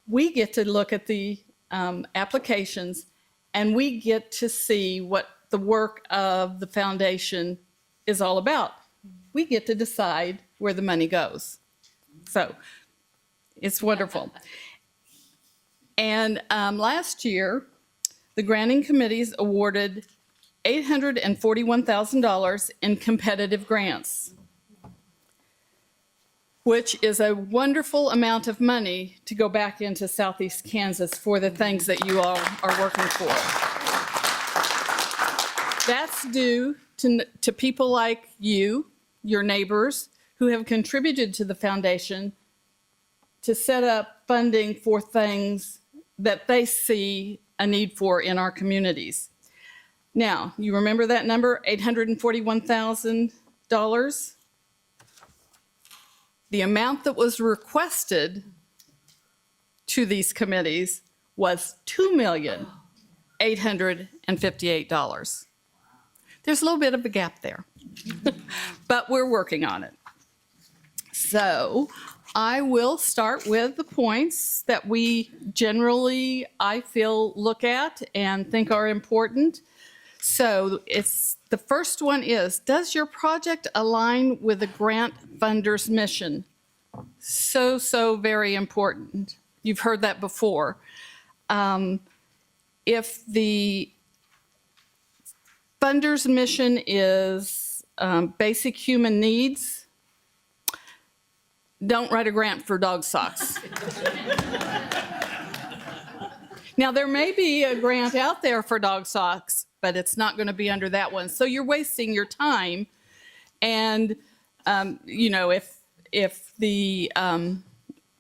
we get to look at the applications and we get to see what the work of the foundation is all about. We get to decide where the money goes. So it's wonderful. And last year, the granting committees awarded $841,000 in competitive grants, which is a wonderful amount of money to go back into Southeast Kansas for the things that you all are working for. That's due to people like you, your neighbors, who have contributed to the foundation to set up funding for things that they see a need for in our communities. Now, you remember that number, $841,000? The amount that was requested to these committees was $2,858,000. There's a little bit of a gap there, but we're working on it. So I will start with the points that we generally, I feel, look at and think are important. So the first one is, does your project align with the grant funder's mission? So very important. You've heard that before. If the funder's mission is basic human needs, don't write a grant for dog socks. Now, there may be a grant out there for dog socks, but it's not going to be under that one. So you're wasting your time. And, if the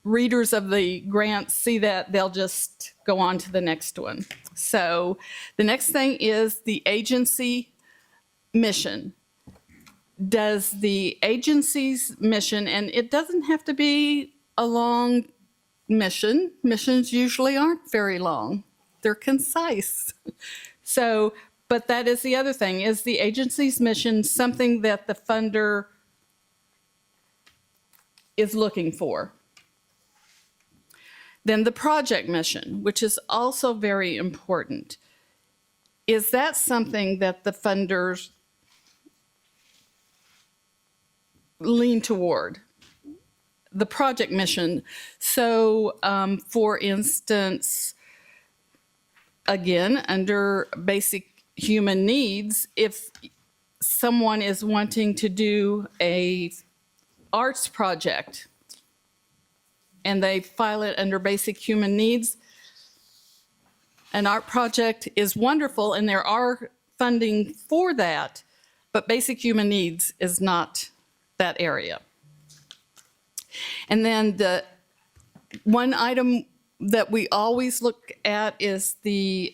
readers of the grant see that, they'll just go on to the next one. So the next thing is the agency mission. Does the agency's mission, and it doesn't have to be a long mission. Missions usually aren't very long. They're concise. So, but that is the other thing. Is the agency's mission something that the funder is looking for? Then the project mission, which is also very important. Is that something that the funders lean toward? The project mission. So, for instance, again, under basic human needs, if someone is wanting to do a arts project and they file it under basic human needs, an art project is wonderful and there are funding for that, but basic human needs is not that area. And then the one item that we always look at is the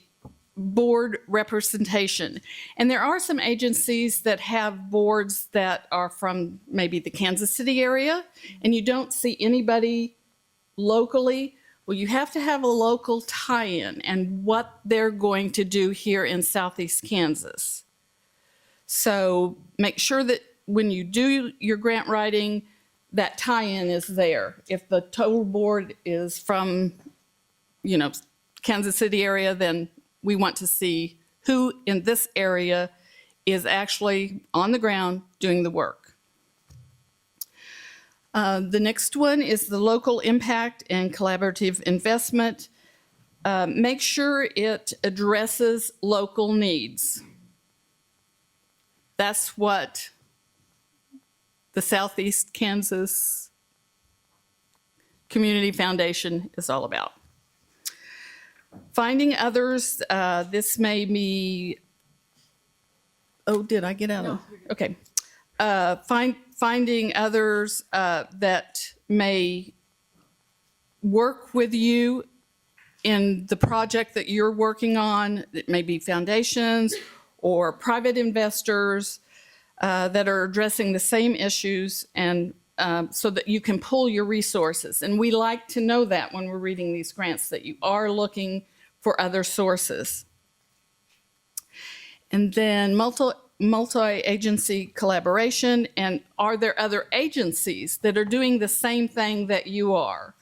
board representation. And there are some agencies that have boards that are from maybe the Kansas City area, and you don't see anybody locally. Well, you have to have a local tie-in and what they're going to do here in Southeast Kansas. So make sure that when you do your grant writing, that tie-in is there. If the total board is from, Kansas City area, then we want to see who in this area is actually on the ground doing the work. The next one is the local impact and collaborative investment. Make sure it addresses local needs. That's what the Southeast Kansas Community Foundation is all about. Finding others, this may be, did I get out of? Okay. Finding others that may work with you in the project that you're working on. It may be foundations or private investors that are addressing the same issues, and so that you can pull your resources. And we like to know that when we're reading these grants, that you are looking for other sources. And then multi-agency collaboration, and are there other agencies that are doing the same thing that you are?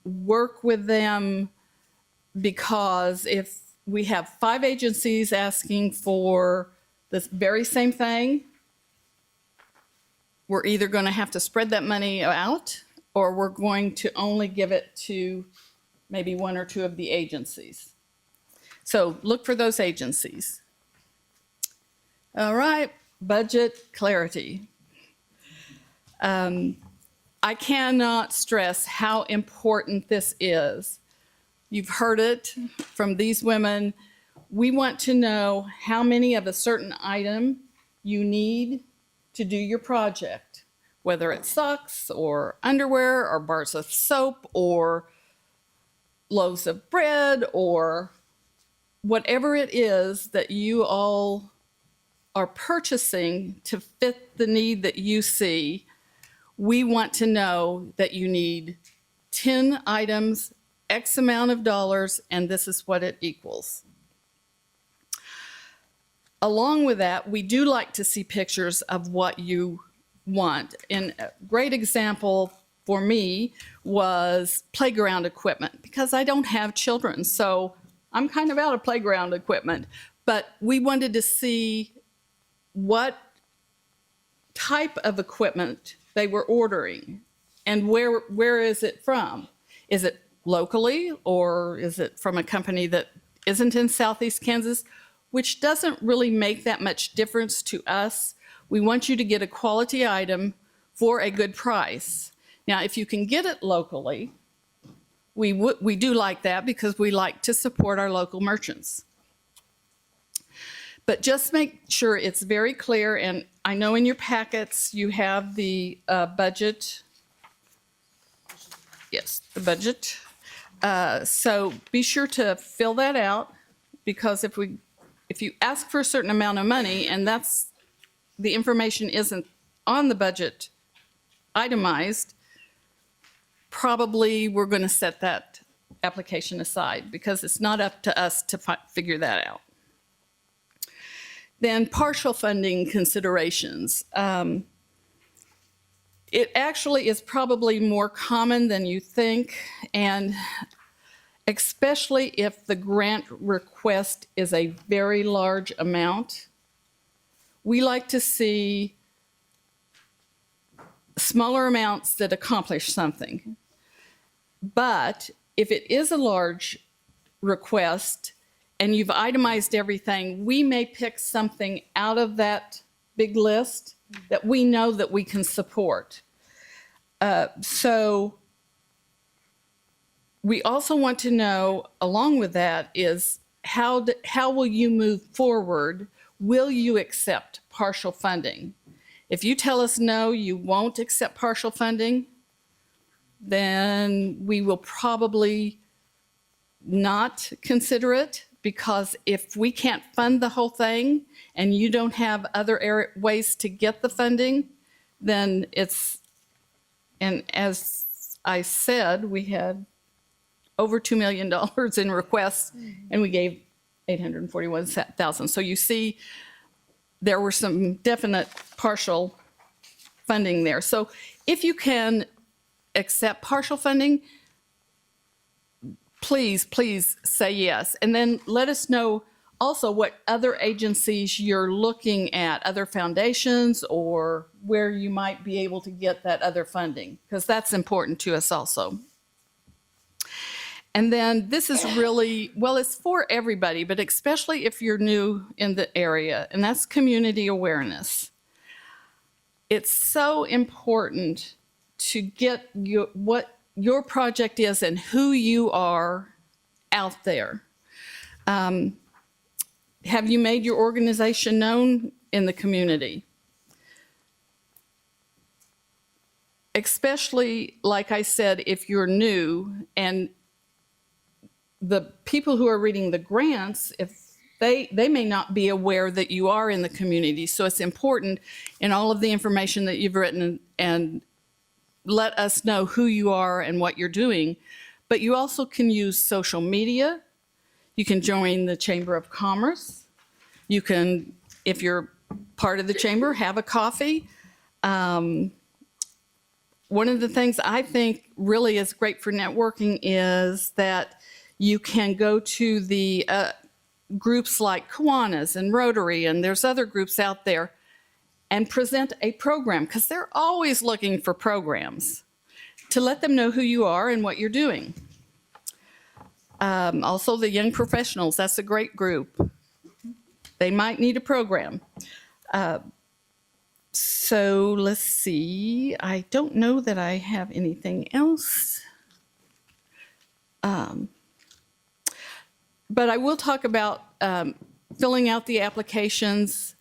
Work with them, because if we have 5 agencies asking for this very same thing, we're either going to have to spread that money out, or we're going to only give it to maybe 1 or 2 of the agencies. So look for those agencies. All right, budget clarity. I cannot stress how important this is. You've heard it from these women. We want to know how many of a certain item you need to do your project, whether it's socks or underwear or bars of soap or loaves of bread or whatever it is that you all are purchasing to fit the need that you see, we want to know that you need 10 items, X amount of dollars, and this is what it equals. Along with that, we do like to see pictures of what you want. And a great example for me was playground equipment, because I don't have children, so I'm kind of out of playground equipment. But we wanted to see what type of equipment they were ordering and where is it from? Is it locally, or is it from a company that isn't in Southeast Kansas, which doesn't really make that much difference to us. We want you to get a quality item for a good price. Now, if you can get it locally, we do like that, because we like to support our local merchants. But just make sure it's very clear, and I know in your packets you have the budget. Yes, the budget. So be sure to fill that out, because if you ask for a certain amount of money and the information isn't on the budget itemized, probably we're going to set that application aside, because it's not up to us to figure that out. Then partial funding considerations. It actually is probably more common than you think, and especially if the grant request is a very large amount. We like to see smaller amounts that accomplish something. But if it is a large request and you've itemized everything, we may pick something out of that big list that we know that we can support. So we also want to know, along with that, is how will you move forward? Will you accept partial funding? If you tell us no, you won't accept partial funding, then we will probably not consider it, because if we can't fund the whole thing and you don't have other ways to get the funding, then and as I said, we had over $2 million in requests, and we gave $841,000. So you see, there were some definite partial funding there. So if you can accept partial funding, please say yes. And then let us know also what other agencies you're looking at, other foundations, or where you might be able to get that other funding, because that's important to us also. And then this is really, well, it's for everybody, but especially if you're new in the area, and that's community awareness. It's so important to get what your project is and who you are out there. Have you made your organization known in the community? Especially, like I said, if you're new, and the people who are reading the grants, if they may not be aware that you are in the community. So it's important in all of the information that you've written, and let us know who you are and what you're doing. But you also can use social media. You can join the Chamber of Commerce. You can, if you're part of the chamber, have a coffee. One of the things I think really is great for networking is that you can go to the groups like Kiwanis and Rotary, and there's other groups out there, and present a program, because they're always looking for programs, to let them know who you are and what you're doing. Also, the young professionals, that's a great group. They might need a program. So let's see. I don't know that I have anything else. But I will talk about filling out the applications.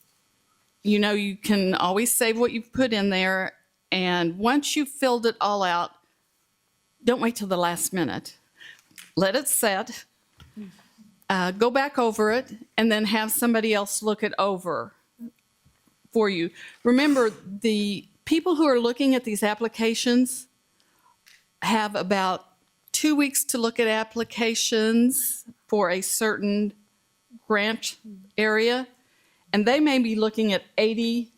You know, you can always save what you've put in there. And once you've filled it all out, don't wait till the last minute. Let it set. go back over it and then have somebody else look it over for you. Remember, the people who are looking at these applications have about 2 weeks to look at applications for a certain grant area, and they may be looking at 80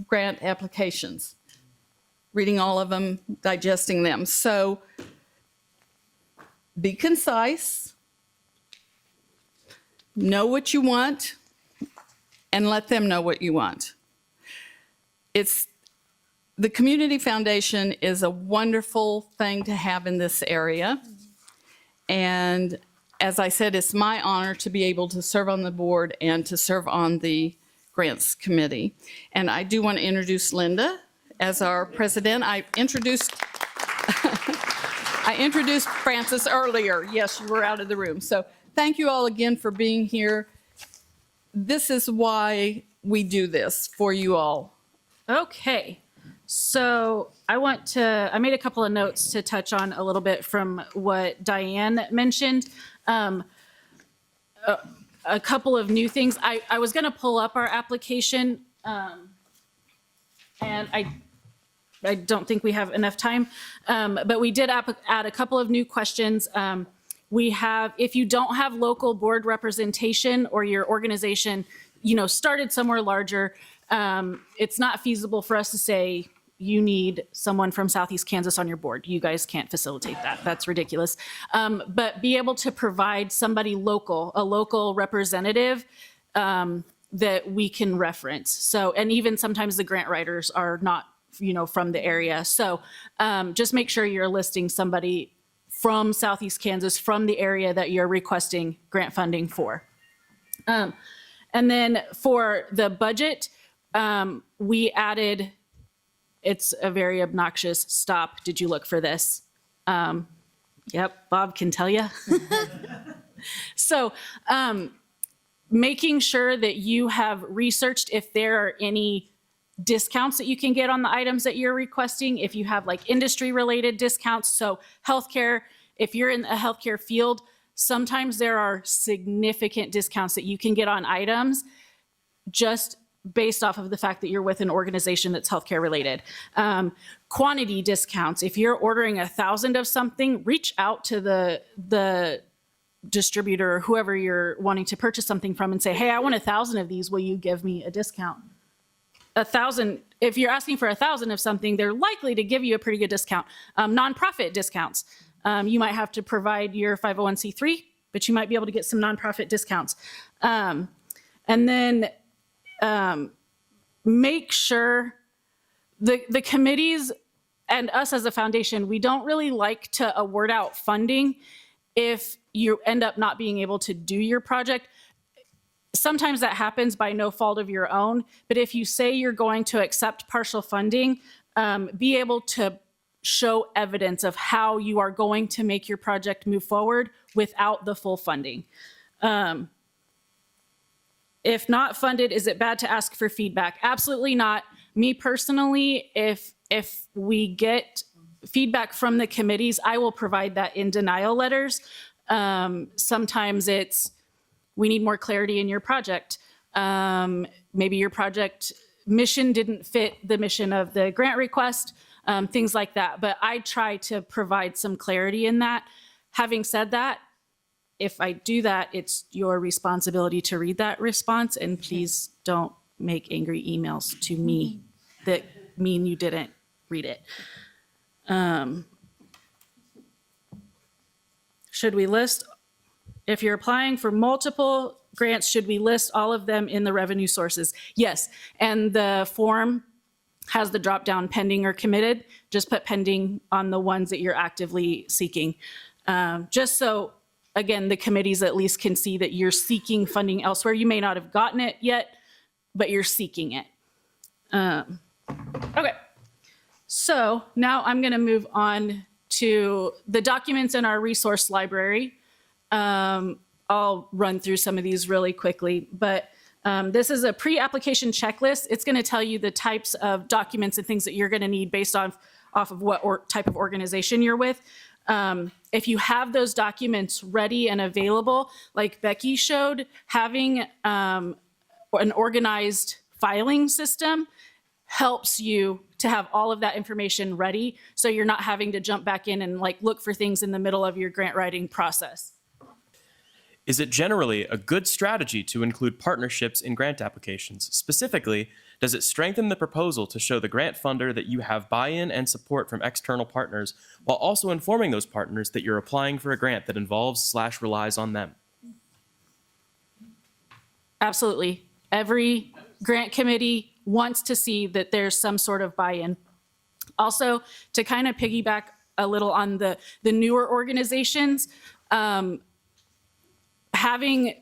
grant applications, reading all of them, digesting them. So be concise, know what you want, and let them know what you want. The Community Foundation is a wonderful thing to have in this area. And as I said, it's my honor to be able to serve on the board and to serve on the Grants Committee. And I do want to introduce Linda as our president. I introduced Francis earlier. Yes, you were out of the room. So thank you all again for being here. This is why we do this for you all. Okay, so I made a couple of notes to touch on a little bit from what Diane mentioned. A couple of new things. I was gonna pull up our application, and I don't think we have enough time, but we did add a couple of new questions. We have, if you don't have local board representation or your organization, started somewhere larger, it's not feasible for us to say you need someone from Southeast Kansas on your board. You guys can't facilitate that. That's ridiculous. But be able to provide somebody local, a local representative that we can reference. So, and even sometimes the grant writers are not, from the area. So just make sure you're listing somebody from Southeast Kansas, from the area that you're requesting grant funding for. And then for the budget, we added, it's a very obnoxious stop. Did you look for this? Yep, Bob can tell you. So making sure that you have researched if there are any discounts that you can get on the items that you're requesting, if you have like industry related discounts. So healthcare, if you're in a healthcare field, sometimes there are significant discounts that you can get on items just based off of the fact that you're with an organization that's healthcare related. Quantity discounts, if you're ordering 1,000 of something, reach out to the distributor or whoever you're wanting to purchase something from and say, hey, I want 1,000 of these, will you give me a discount? 1,000, if you're asking for 1,000 of something, they're likely to give you a pretty good discount. Nonprofit discounts, you might have to provide your 501c3, but you might be able to get some nonprofit discounts. And then make sure the committees and us as a foundation, we don't really like to award out funding if you end up not being able to do your project. Sometimes that happens by no fault of your own, but if you say you're going to accept partial funding, be able to show evidence of how you are going to make your project move forward without the full funding. If not funded, is it bad to ask for feedback? Absolutely not. Me personally, if we get feedback from the committees, I will provide that in denial letters. Sometimes it's, we need more clarity in your project. Maybe your project mission didn't fit the mission of the grant request, things like that. But I try to provide some clarity in that. Having said that, if I do that, it's your responsibility to read that response, and please don't make angry emails to me that mean you didn't read it. Should we list, if you're applying for multiple grants, should we list all of them in the revenue sources? Yes, and the form has the drop down pending or committed. Just put pending on the ones that you're actively seeking. Just so, again, the committees at least can see that you're seeking funding elsewhere. You may not have gotten it yet, but you're seeking it. Okay, so now I'm gonna move on to the documents in our resource library. I'll run through some of these really quickly, but this is a pre-application checklist. It's gonna tell you the types of documents and things that you're gonna need based on off of what type of organization you're with. If you have those documents ready and available, like Becky showed, having an organized filing system helps you to have all of that information ready, so you're not having to jump back in and like look for things in the middle of your grant writing process. Is it generally a good strategy to include partnerships in grant applications? Specifically, does it strengthen the proposal to show the grant funder that you have buy-in and support from external partners, while also informing those partners that you're applying for a grant that involves/relies on them? Absolutely. Every grant committee wants to see that there's some sort of buy-in. Also, to kind of piggyback a little on the newer organizations, having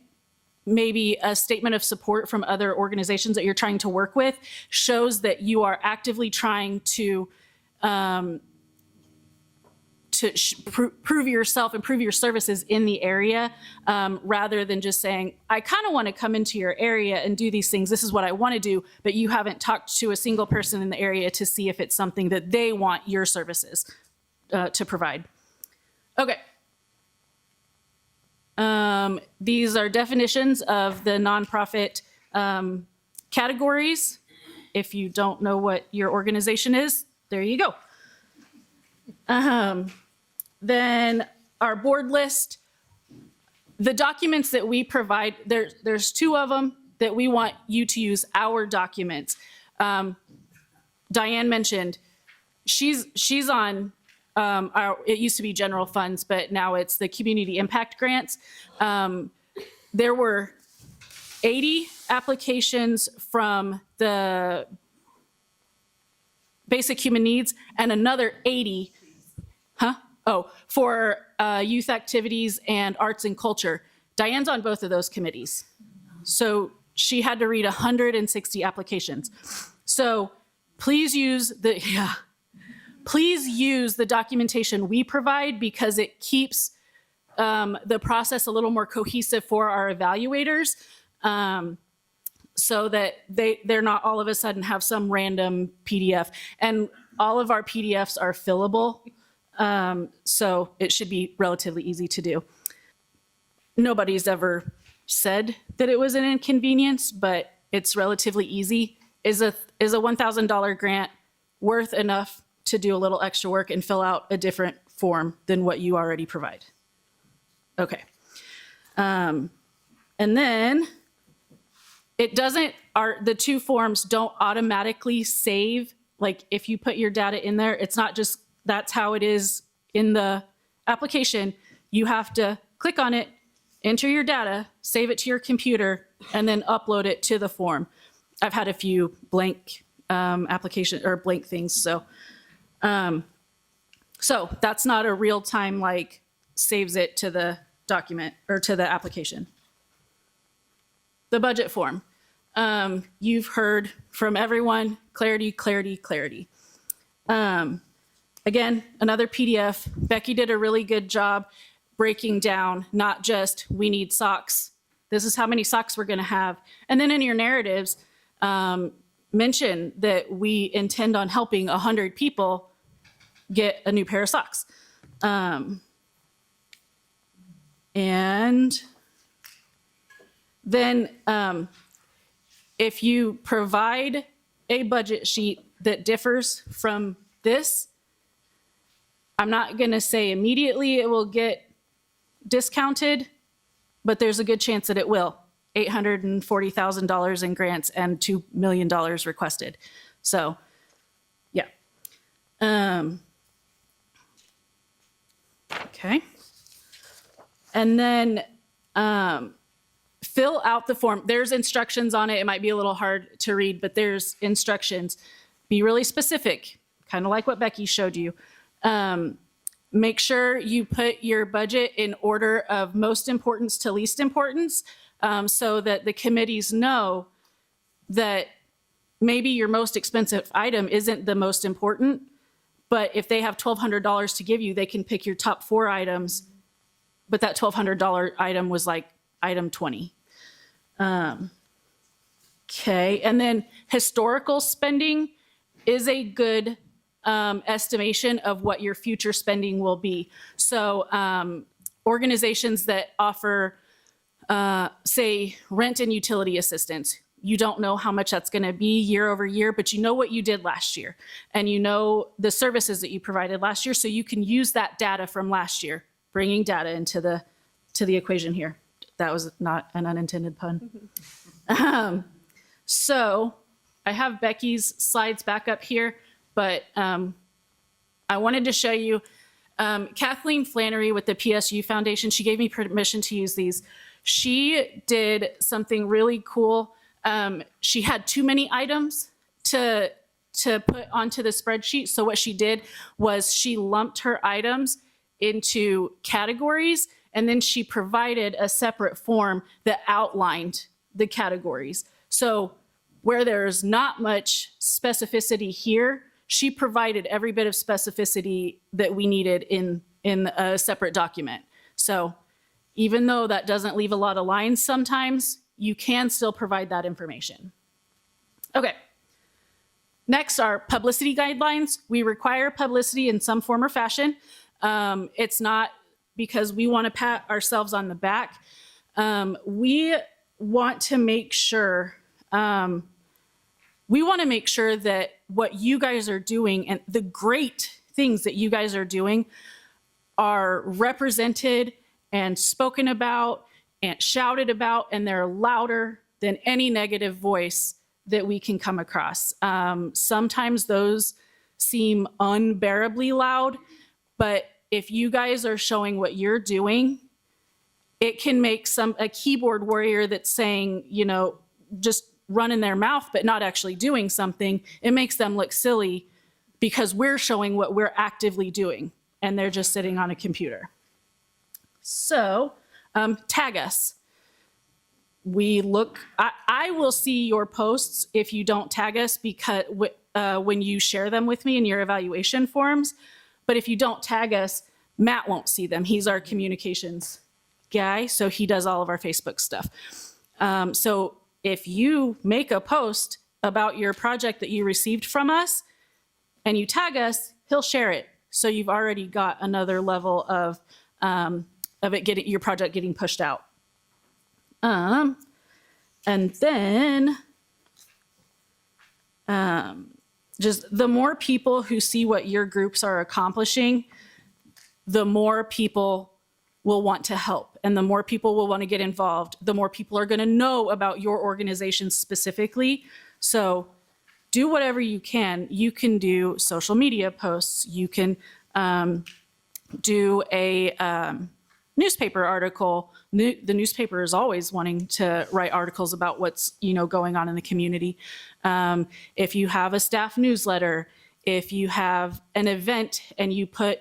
maybe a statement of support from other organizations that you're trying to work with shows that you are actively trying to prove yourself, improve your services in the area, rather than just saying, I kind of want to come into your area and do these things. This is what I want to do, but you haven't talked to a single person in the area to see if it's something that they want your services to provide. Okay. These are definitions of the nonprofit categories. If you don't know what your organization is, there you go. Then our board list, the documents that we provide, there's two of them that we want you to use, our documents. Diane mentioned she's on it used to be general funds, but now it's the community impact grants. There were 80 applications from the basic human needs and another 80, for youth activities and arts and culture. Diane's on both of those committees. So she had to read 160 applications. So please use the documentation we provide, because it keeps the process a little more cohesive for our evaluators, so that they're not all of a sudden have some random PDF. And all of our PDFs are fillable, so it should be relatively easy to do. Nobody's ever said that it was an inconvenience, but it's relatively easy. Is a $1,000 grant worth enough to do a little extra work and fill out a different form than what you already provide? Okay. And then the two forms don't automatically save. Like if you put your data in there, it's not just, that's how it is in the application. You have to click on it, enter your data, save it to your computer, and then upload it to the form. I've had a few blank application or blank things. So that's not a real time, like saves it to the document or to the application. The budget form. You've heard from everyone, clarity, clarity, clarity. Again, another PDF. Becky did a really good job breaking down, not just we need socks. This is how many socks we're gonna have. And then in your narratives, mention that we intend on helping 100 people get a new pair of socks. And then if you provide a budget sheet that differs from this, I'm not gonna say immediately it will get discounted, but there's a good chance that it will. $840,000 in grants and $2 million requested. So, yeah. Okay. And then fill out the form. There's instructions on it. It might be a little hard to read, but there's instructions. Be really specific, kind of like what Becky showed you. Make sure you put your budget in order of most importance to least importance, so that the committees know that maybe your most expensive item isn't the most important, but if they have $1,200 to give you, they can pick your top 4 items, but that $1,200 item was like item 20. Okay, and then historical spending is a good estimation of what your future spending will be. So organizations that offer, say, rent and utility assistance, you don't know how much that's going to be year over year, but you know what you did last year, and you know the services that you provided last year, so you can use that data from last year, bringing data into the equation here. That was not an unintended pun. So I have Becky's slides back up here, but I wanted to show you Kathleen Flannery with the PSU Foundation. She gave me permission to use these. She did something really cool. She had too many items to put onto the spreadsheet. So what she did was she lumped her items into categories, and then she provided a separate form that outlined the categories. So where there's not much specificity here, she provided every bit of specificity that we needed in a separate document. So even though that doesn't leave a lot of lines sometimes, you can still provide that information. Okay. Next are publicity guidelines. We require publicity in some form or fashion. It's not because we want to pat ourselves on the back. We want to make sure that what you guys are doing and the great things that you guys are doing are represented and spoken about and shouted about, and they're louder than any negative voice that we can come across. Sometimes those seem unbearably loud, but if you guys are showing what you're doing, it can make a keyboard warrior that's saying, you know, just running their mouth but not actually doing something, it makes them look silly because we're showing what we're actively doing and they're just sitting on a computer. So tag us. I will see your posts if you don't tag us because when you share them with me in your evaluation forms, but if you don't tag us, Matt won't see them. He's our communications guy, so he does all of our Facebook stuff. So if you make a post about your project that you received from us and you tag us, he'll share it. So you've already got another level of your project getting pushed out. And then just the more people who see what your groups are accomplishing, the more people will want to help, and the more people will want to get involved, the more people are going to know about your organization specifically. So do whatever you can. You can do social media posts. You can do a newspaper article. The newspaper is always wanting to write articles about what's going on in the community. If you have a staff newsletter, if you have an event and you put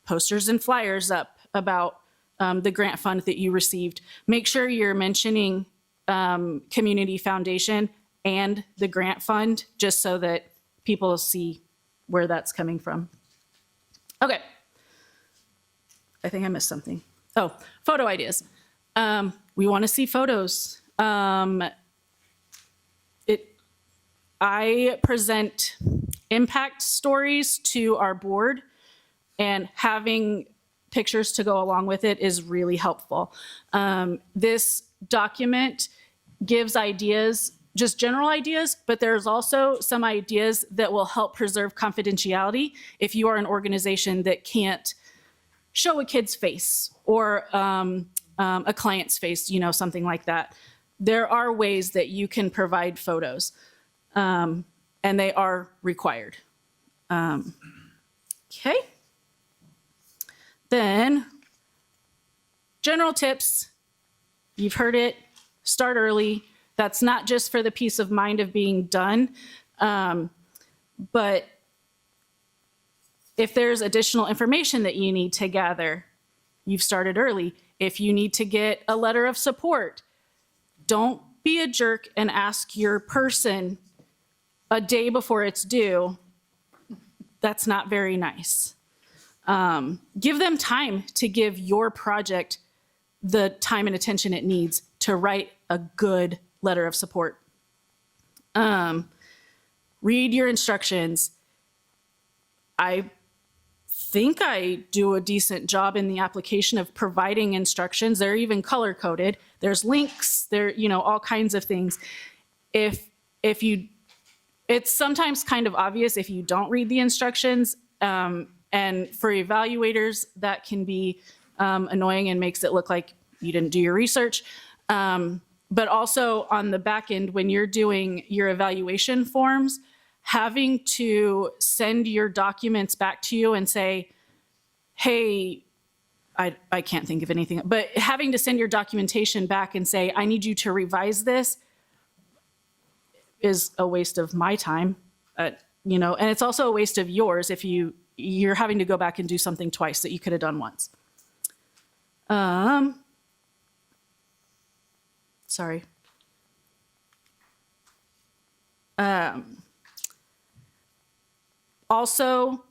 posters and flyers up about the grant fund that you received, make sure you're mentioning Community Foundation and the grant fund, just so that people see where that's coming from. Okay. I think I missed something. Oh, photo ideas. We want to see photos. I present impact stories to our board, and having pictures to go along with it is really helpful. This document gives ideas, just general ideas, but there's also some ideas that will help preserve confidentiality if you are an organization that can't show a kid's face or a client's face, something like that. There are ways that you can provide photos, and they are required. Okay. Then, general tips. You've heard it. Start early. That's not just for the peace of mind of being done, but if there's additional information that you need to gather, you've started early. If you need to get a letter of support, don't be a jerk and ask your person a day before it's due. That's not very nice. Give them time to give your project the time and attention it needs to write a good letter of support. Read your instructions. I think I do a decent job in the application of providing instructions. They're even color coded. There's links, there, all kinds of things. It's sometimes kind of obvious if you don't read the instructions. And for evaluators, that can be annoying and makes it look like you didn't do your research. But also on the back end, when you're doing your evaluation forms, having to send your documents back to you and say, hey, I can't think of anything, but having to send your documentation back and say, I need you to revise this is a waste of my time, and it's also a waste of yours if you're having to go back and do something twice that you could have done once. Sorry. Also,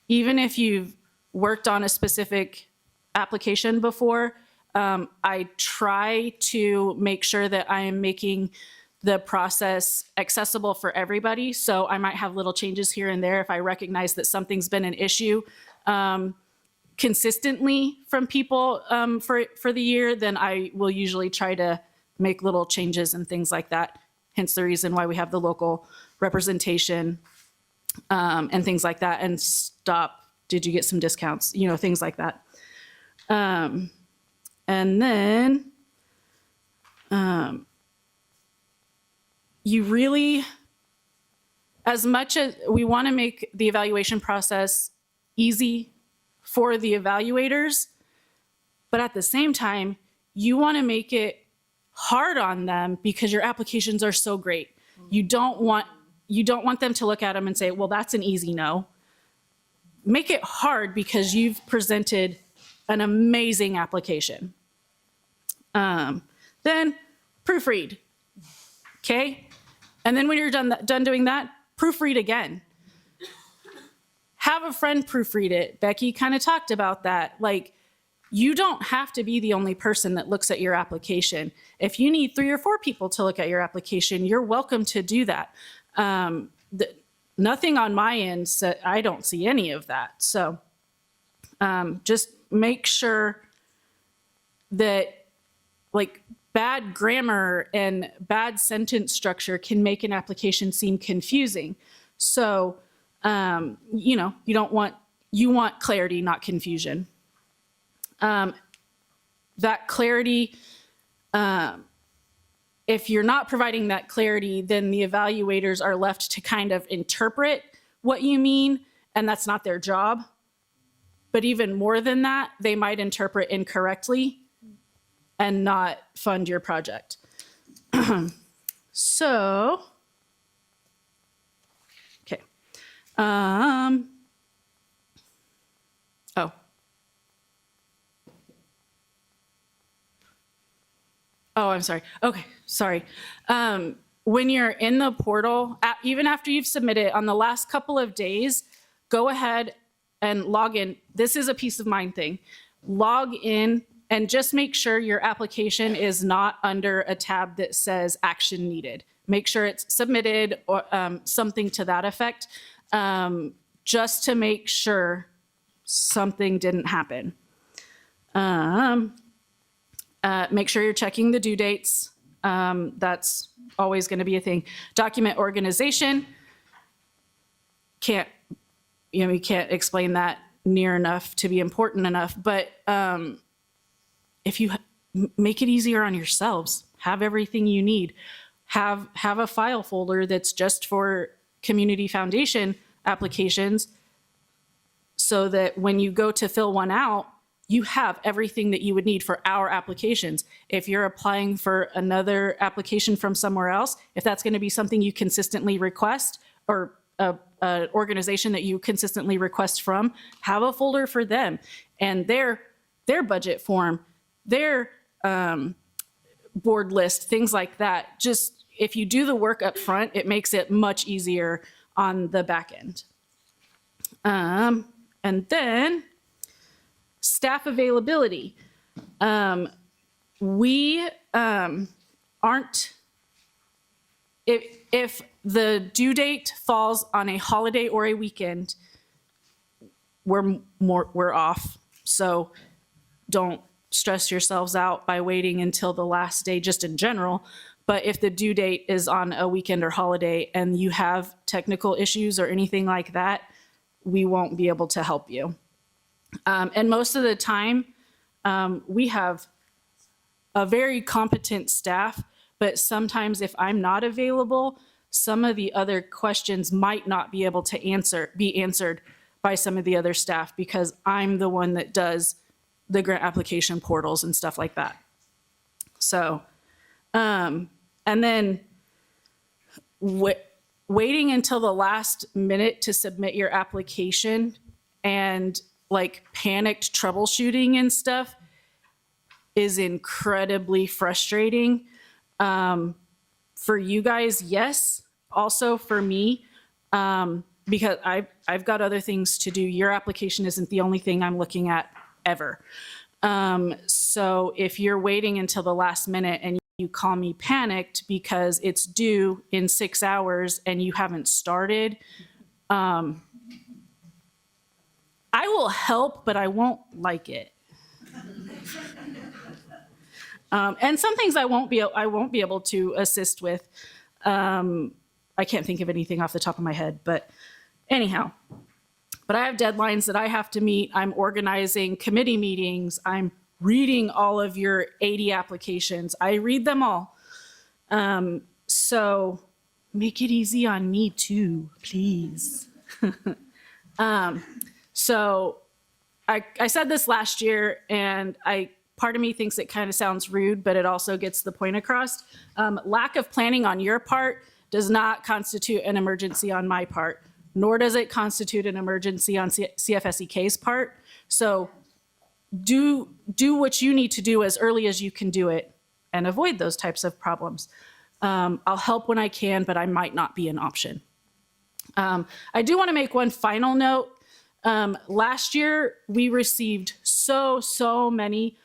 even if you've worked on a specific application before, I try to make sure that I am making the process accessible for everybody. So I might have little changes here and there if I recognize that something's been an issue consistently from people for the year, then I will usually try to make little changes and things like that. Hence the reason why we have the local representation and things like that, and stop, did you get some discounts? Things like that. And then you really, as much as we want to make the evaluation process easy for the evaluators, but at the same time, you want to make it hard on them because your applications are so great. You don't want them to look at them and say, well, that's an easy no. Make it hard because you've presented an amazing application. Then proofread, okay? And then when you're done doing that, proofread again. Have a friend proofread it. Becky kind of talked about that. Like, you don't have to be the only person that looks at your application. If you need 3 or 4 people to look at your application, you're welcome to do that. Nothing on my end, I don't see any of that. So just make sure that, like, bad grammar and bad sentence structure can make an application seem confusing. So, you want clarity, not confusion. That clarity, if you're not providing that clarity, then the evaluators are left to kind of interpret what you mean, and that's not their job. But even more than that, they might interpret incorrectly and not fund your project. So, okay. Oh, I'm sorry. Okay, sorry. When you're in the portal, even after you've submitted, on the last couple of days, go ahead and log in. This is a peace of mind thing. Log in and just make sure your application is not under a tab that says action needed. Make sure it's submitted or something to that effect, just to make sure something didn't happen. Make sure you're checking the due dates. That's always going to be a thing. Document organization. You can't explain that near enough to be important enough, but if you make it easier on yourselves, have everything you need. Have a file folder that's just for Community Foundation applications so that when you go to fill one out, you have everything that you would need for our applications. If you're applying for another application from somewhere else, if that's going to be something you consistently request, or an organization that you consistently request from, have a folder for them and their budget form, their board list, things like that. Just if you do the work up front, it makes it much easier on the back end. And then staff availability. We aren't, if the due date falls on a holiday or a weekend, we're off. So don't stress yourselves out by waiting until the last day just in general. But if the due date is on a weekend or holiday and you have technical issues or anything like that, we won't be able to help you. And most of the time, we have a very competent staff, but sometimes if I'm not available, some of the other questions might not be able to be answered by some of the other staff because I'm the one that does the grant application portals and stuff like that. So, and then waiting until the last minute to submit your application and like panicked troubleshooting and stuff is incredibly frustrating. For you guys, yes. Also for me, because I've got other things to do. Your application isn't the only thing I'm looking at ever. So if you're waiting until the last minute and you call me panicked because it's due in 6 hours and you haven't started, I will help, but I won't like it. And some things I won't be able to assist with. I can't think of anything off the top of my head, but anyhow. But I have deadlines that I have to meet. I'm organizing committee meetings. I'm reading all of your 80 applications. I read them all. So make it easy on me too, please. So I said this last year, and part of me thinks it kind of sounds rude, but it also gets the point across. Lack of planning on your part does not constitute an emergency on my part, nor does it constitute an emergency on CFSEK's part. So do what you need to do as early as you can do it and avoid those types of problems. I'll help when I can, but I might not be an option. I do want to make one final note. Last year, we received so many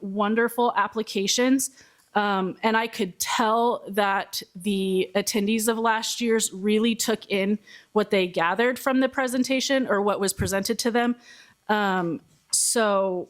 wonderful applications. And I could tell that the attendees of last year's really took in what they gathered from the presentation or what was presented to them. So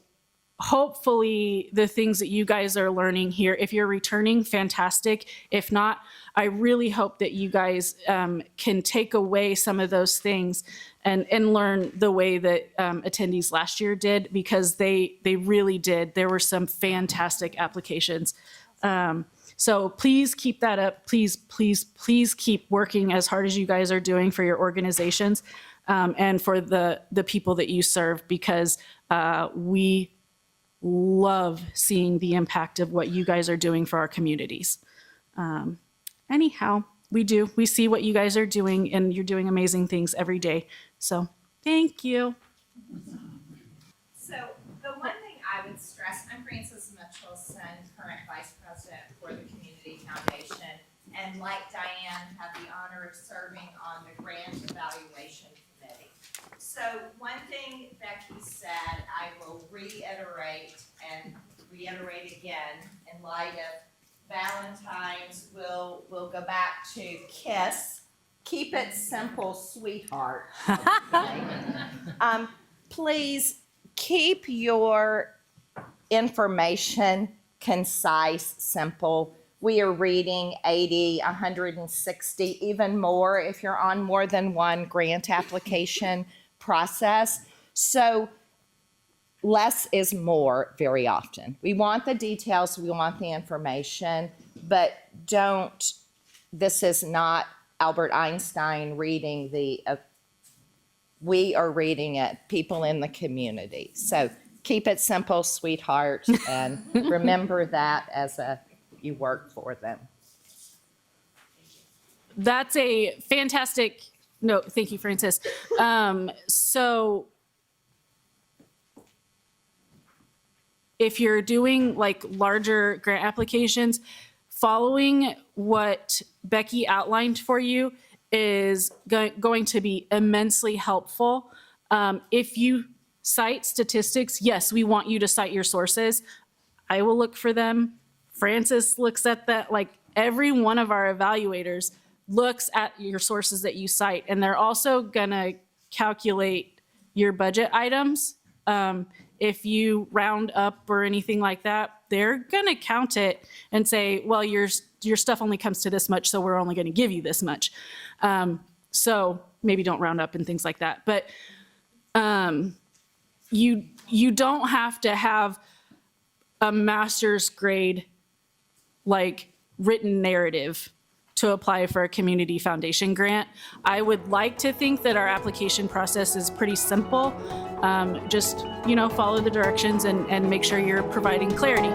hopefully the things that you guys are learning here, if you're returning, fantastic. If not, I really hope that you guys can take away some of those things and learn the way that attendees last year did, because they really did. There were some fantastic applications. So please keep that up. Please keep working as hard as you guys are doing for your organizations and for the people that you serve, because we love seeing the impact of what you guys are doing for our communities. Anyhow, we see what you guys are doing, and you're doing amazing things every day. So thank you. So the one thing I would stress, I'm Frances Mitchellson, current Vice President for the Community Foundation, and like Diane, have the honor of serving on the Grant Evaluation Committee. So one thing Becky said, I will reiterate again in light of Valentine's. We'll go back to KISS. Keep it simple, sweetheart. Okay? Please keep your information concise, simple. We are reading 80, 160, even more if you're on more than one grant application process. So less is more very often. We want the details, we want the information, but this is not Albert Einstein reading we are reading it, people in the community. So keep it simple, sweetheart, and remember that as you work for them. That's a fantastic note. Thank you, Frances. So if you're doing like larger grant applications, following what Becky outlined for you is going to be immensely helpful. If you cite statistics, yes, we want you to cite your sources. I will look for them. Frances looks at that. Like every one of our evaluators looks at your sources that you cite, and they're also gonna calculate your budget items. If you round up or anything like that, they're gonna count it and say, well, your stuff only comes to this much, so we're only gonna give you this much. So maybe don't round up and things like that. But you don't have to have a master's grade like written narrative to apply for a community foundation grant. I would like to think that our application process is pretty simple. Just, follow the directions and make sure you're providing clarity.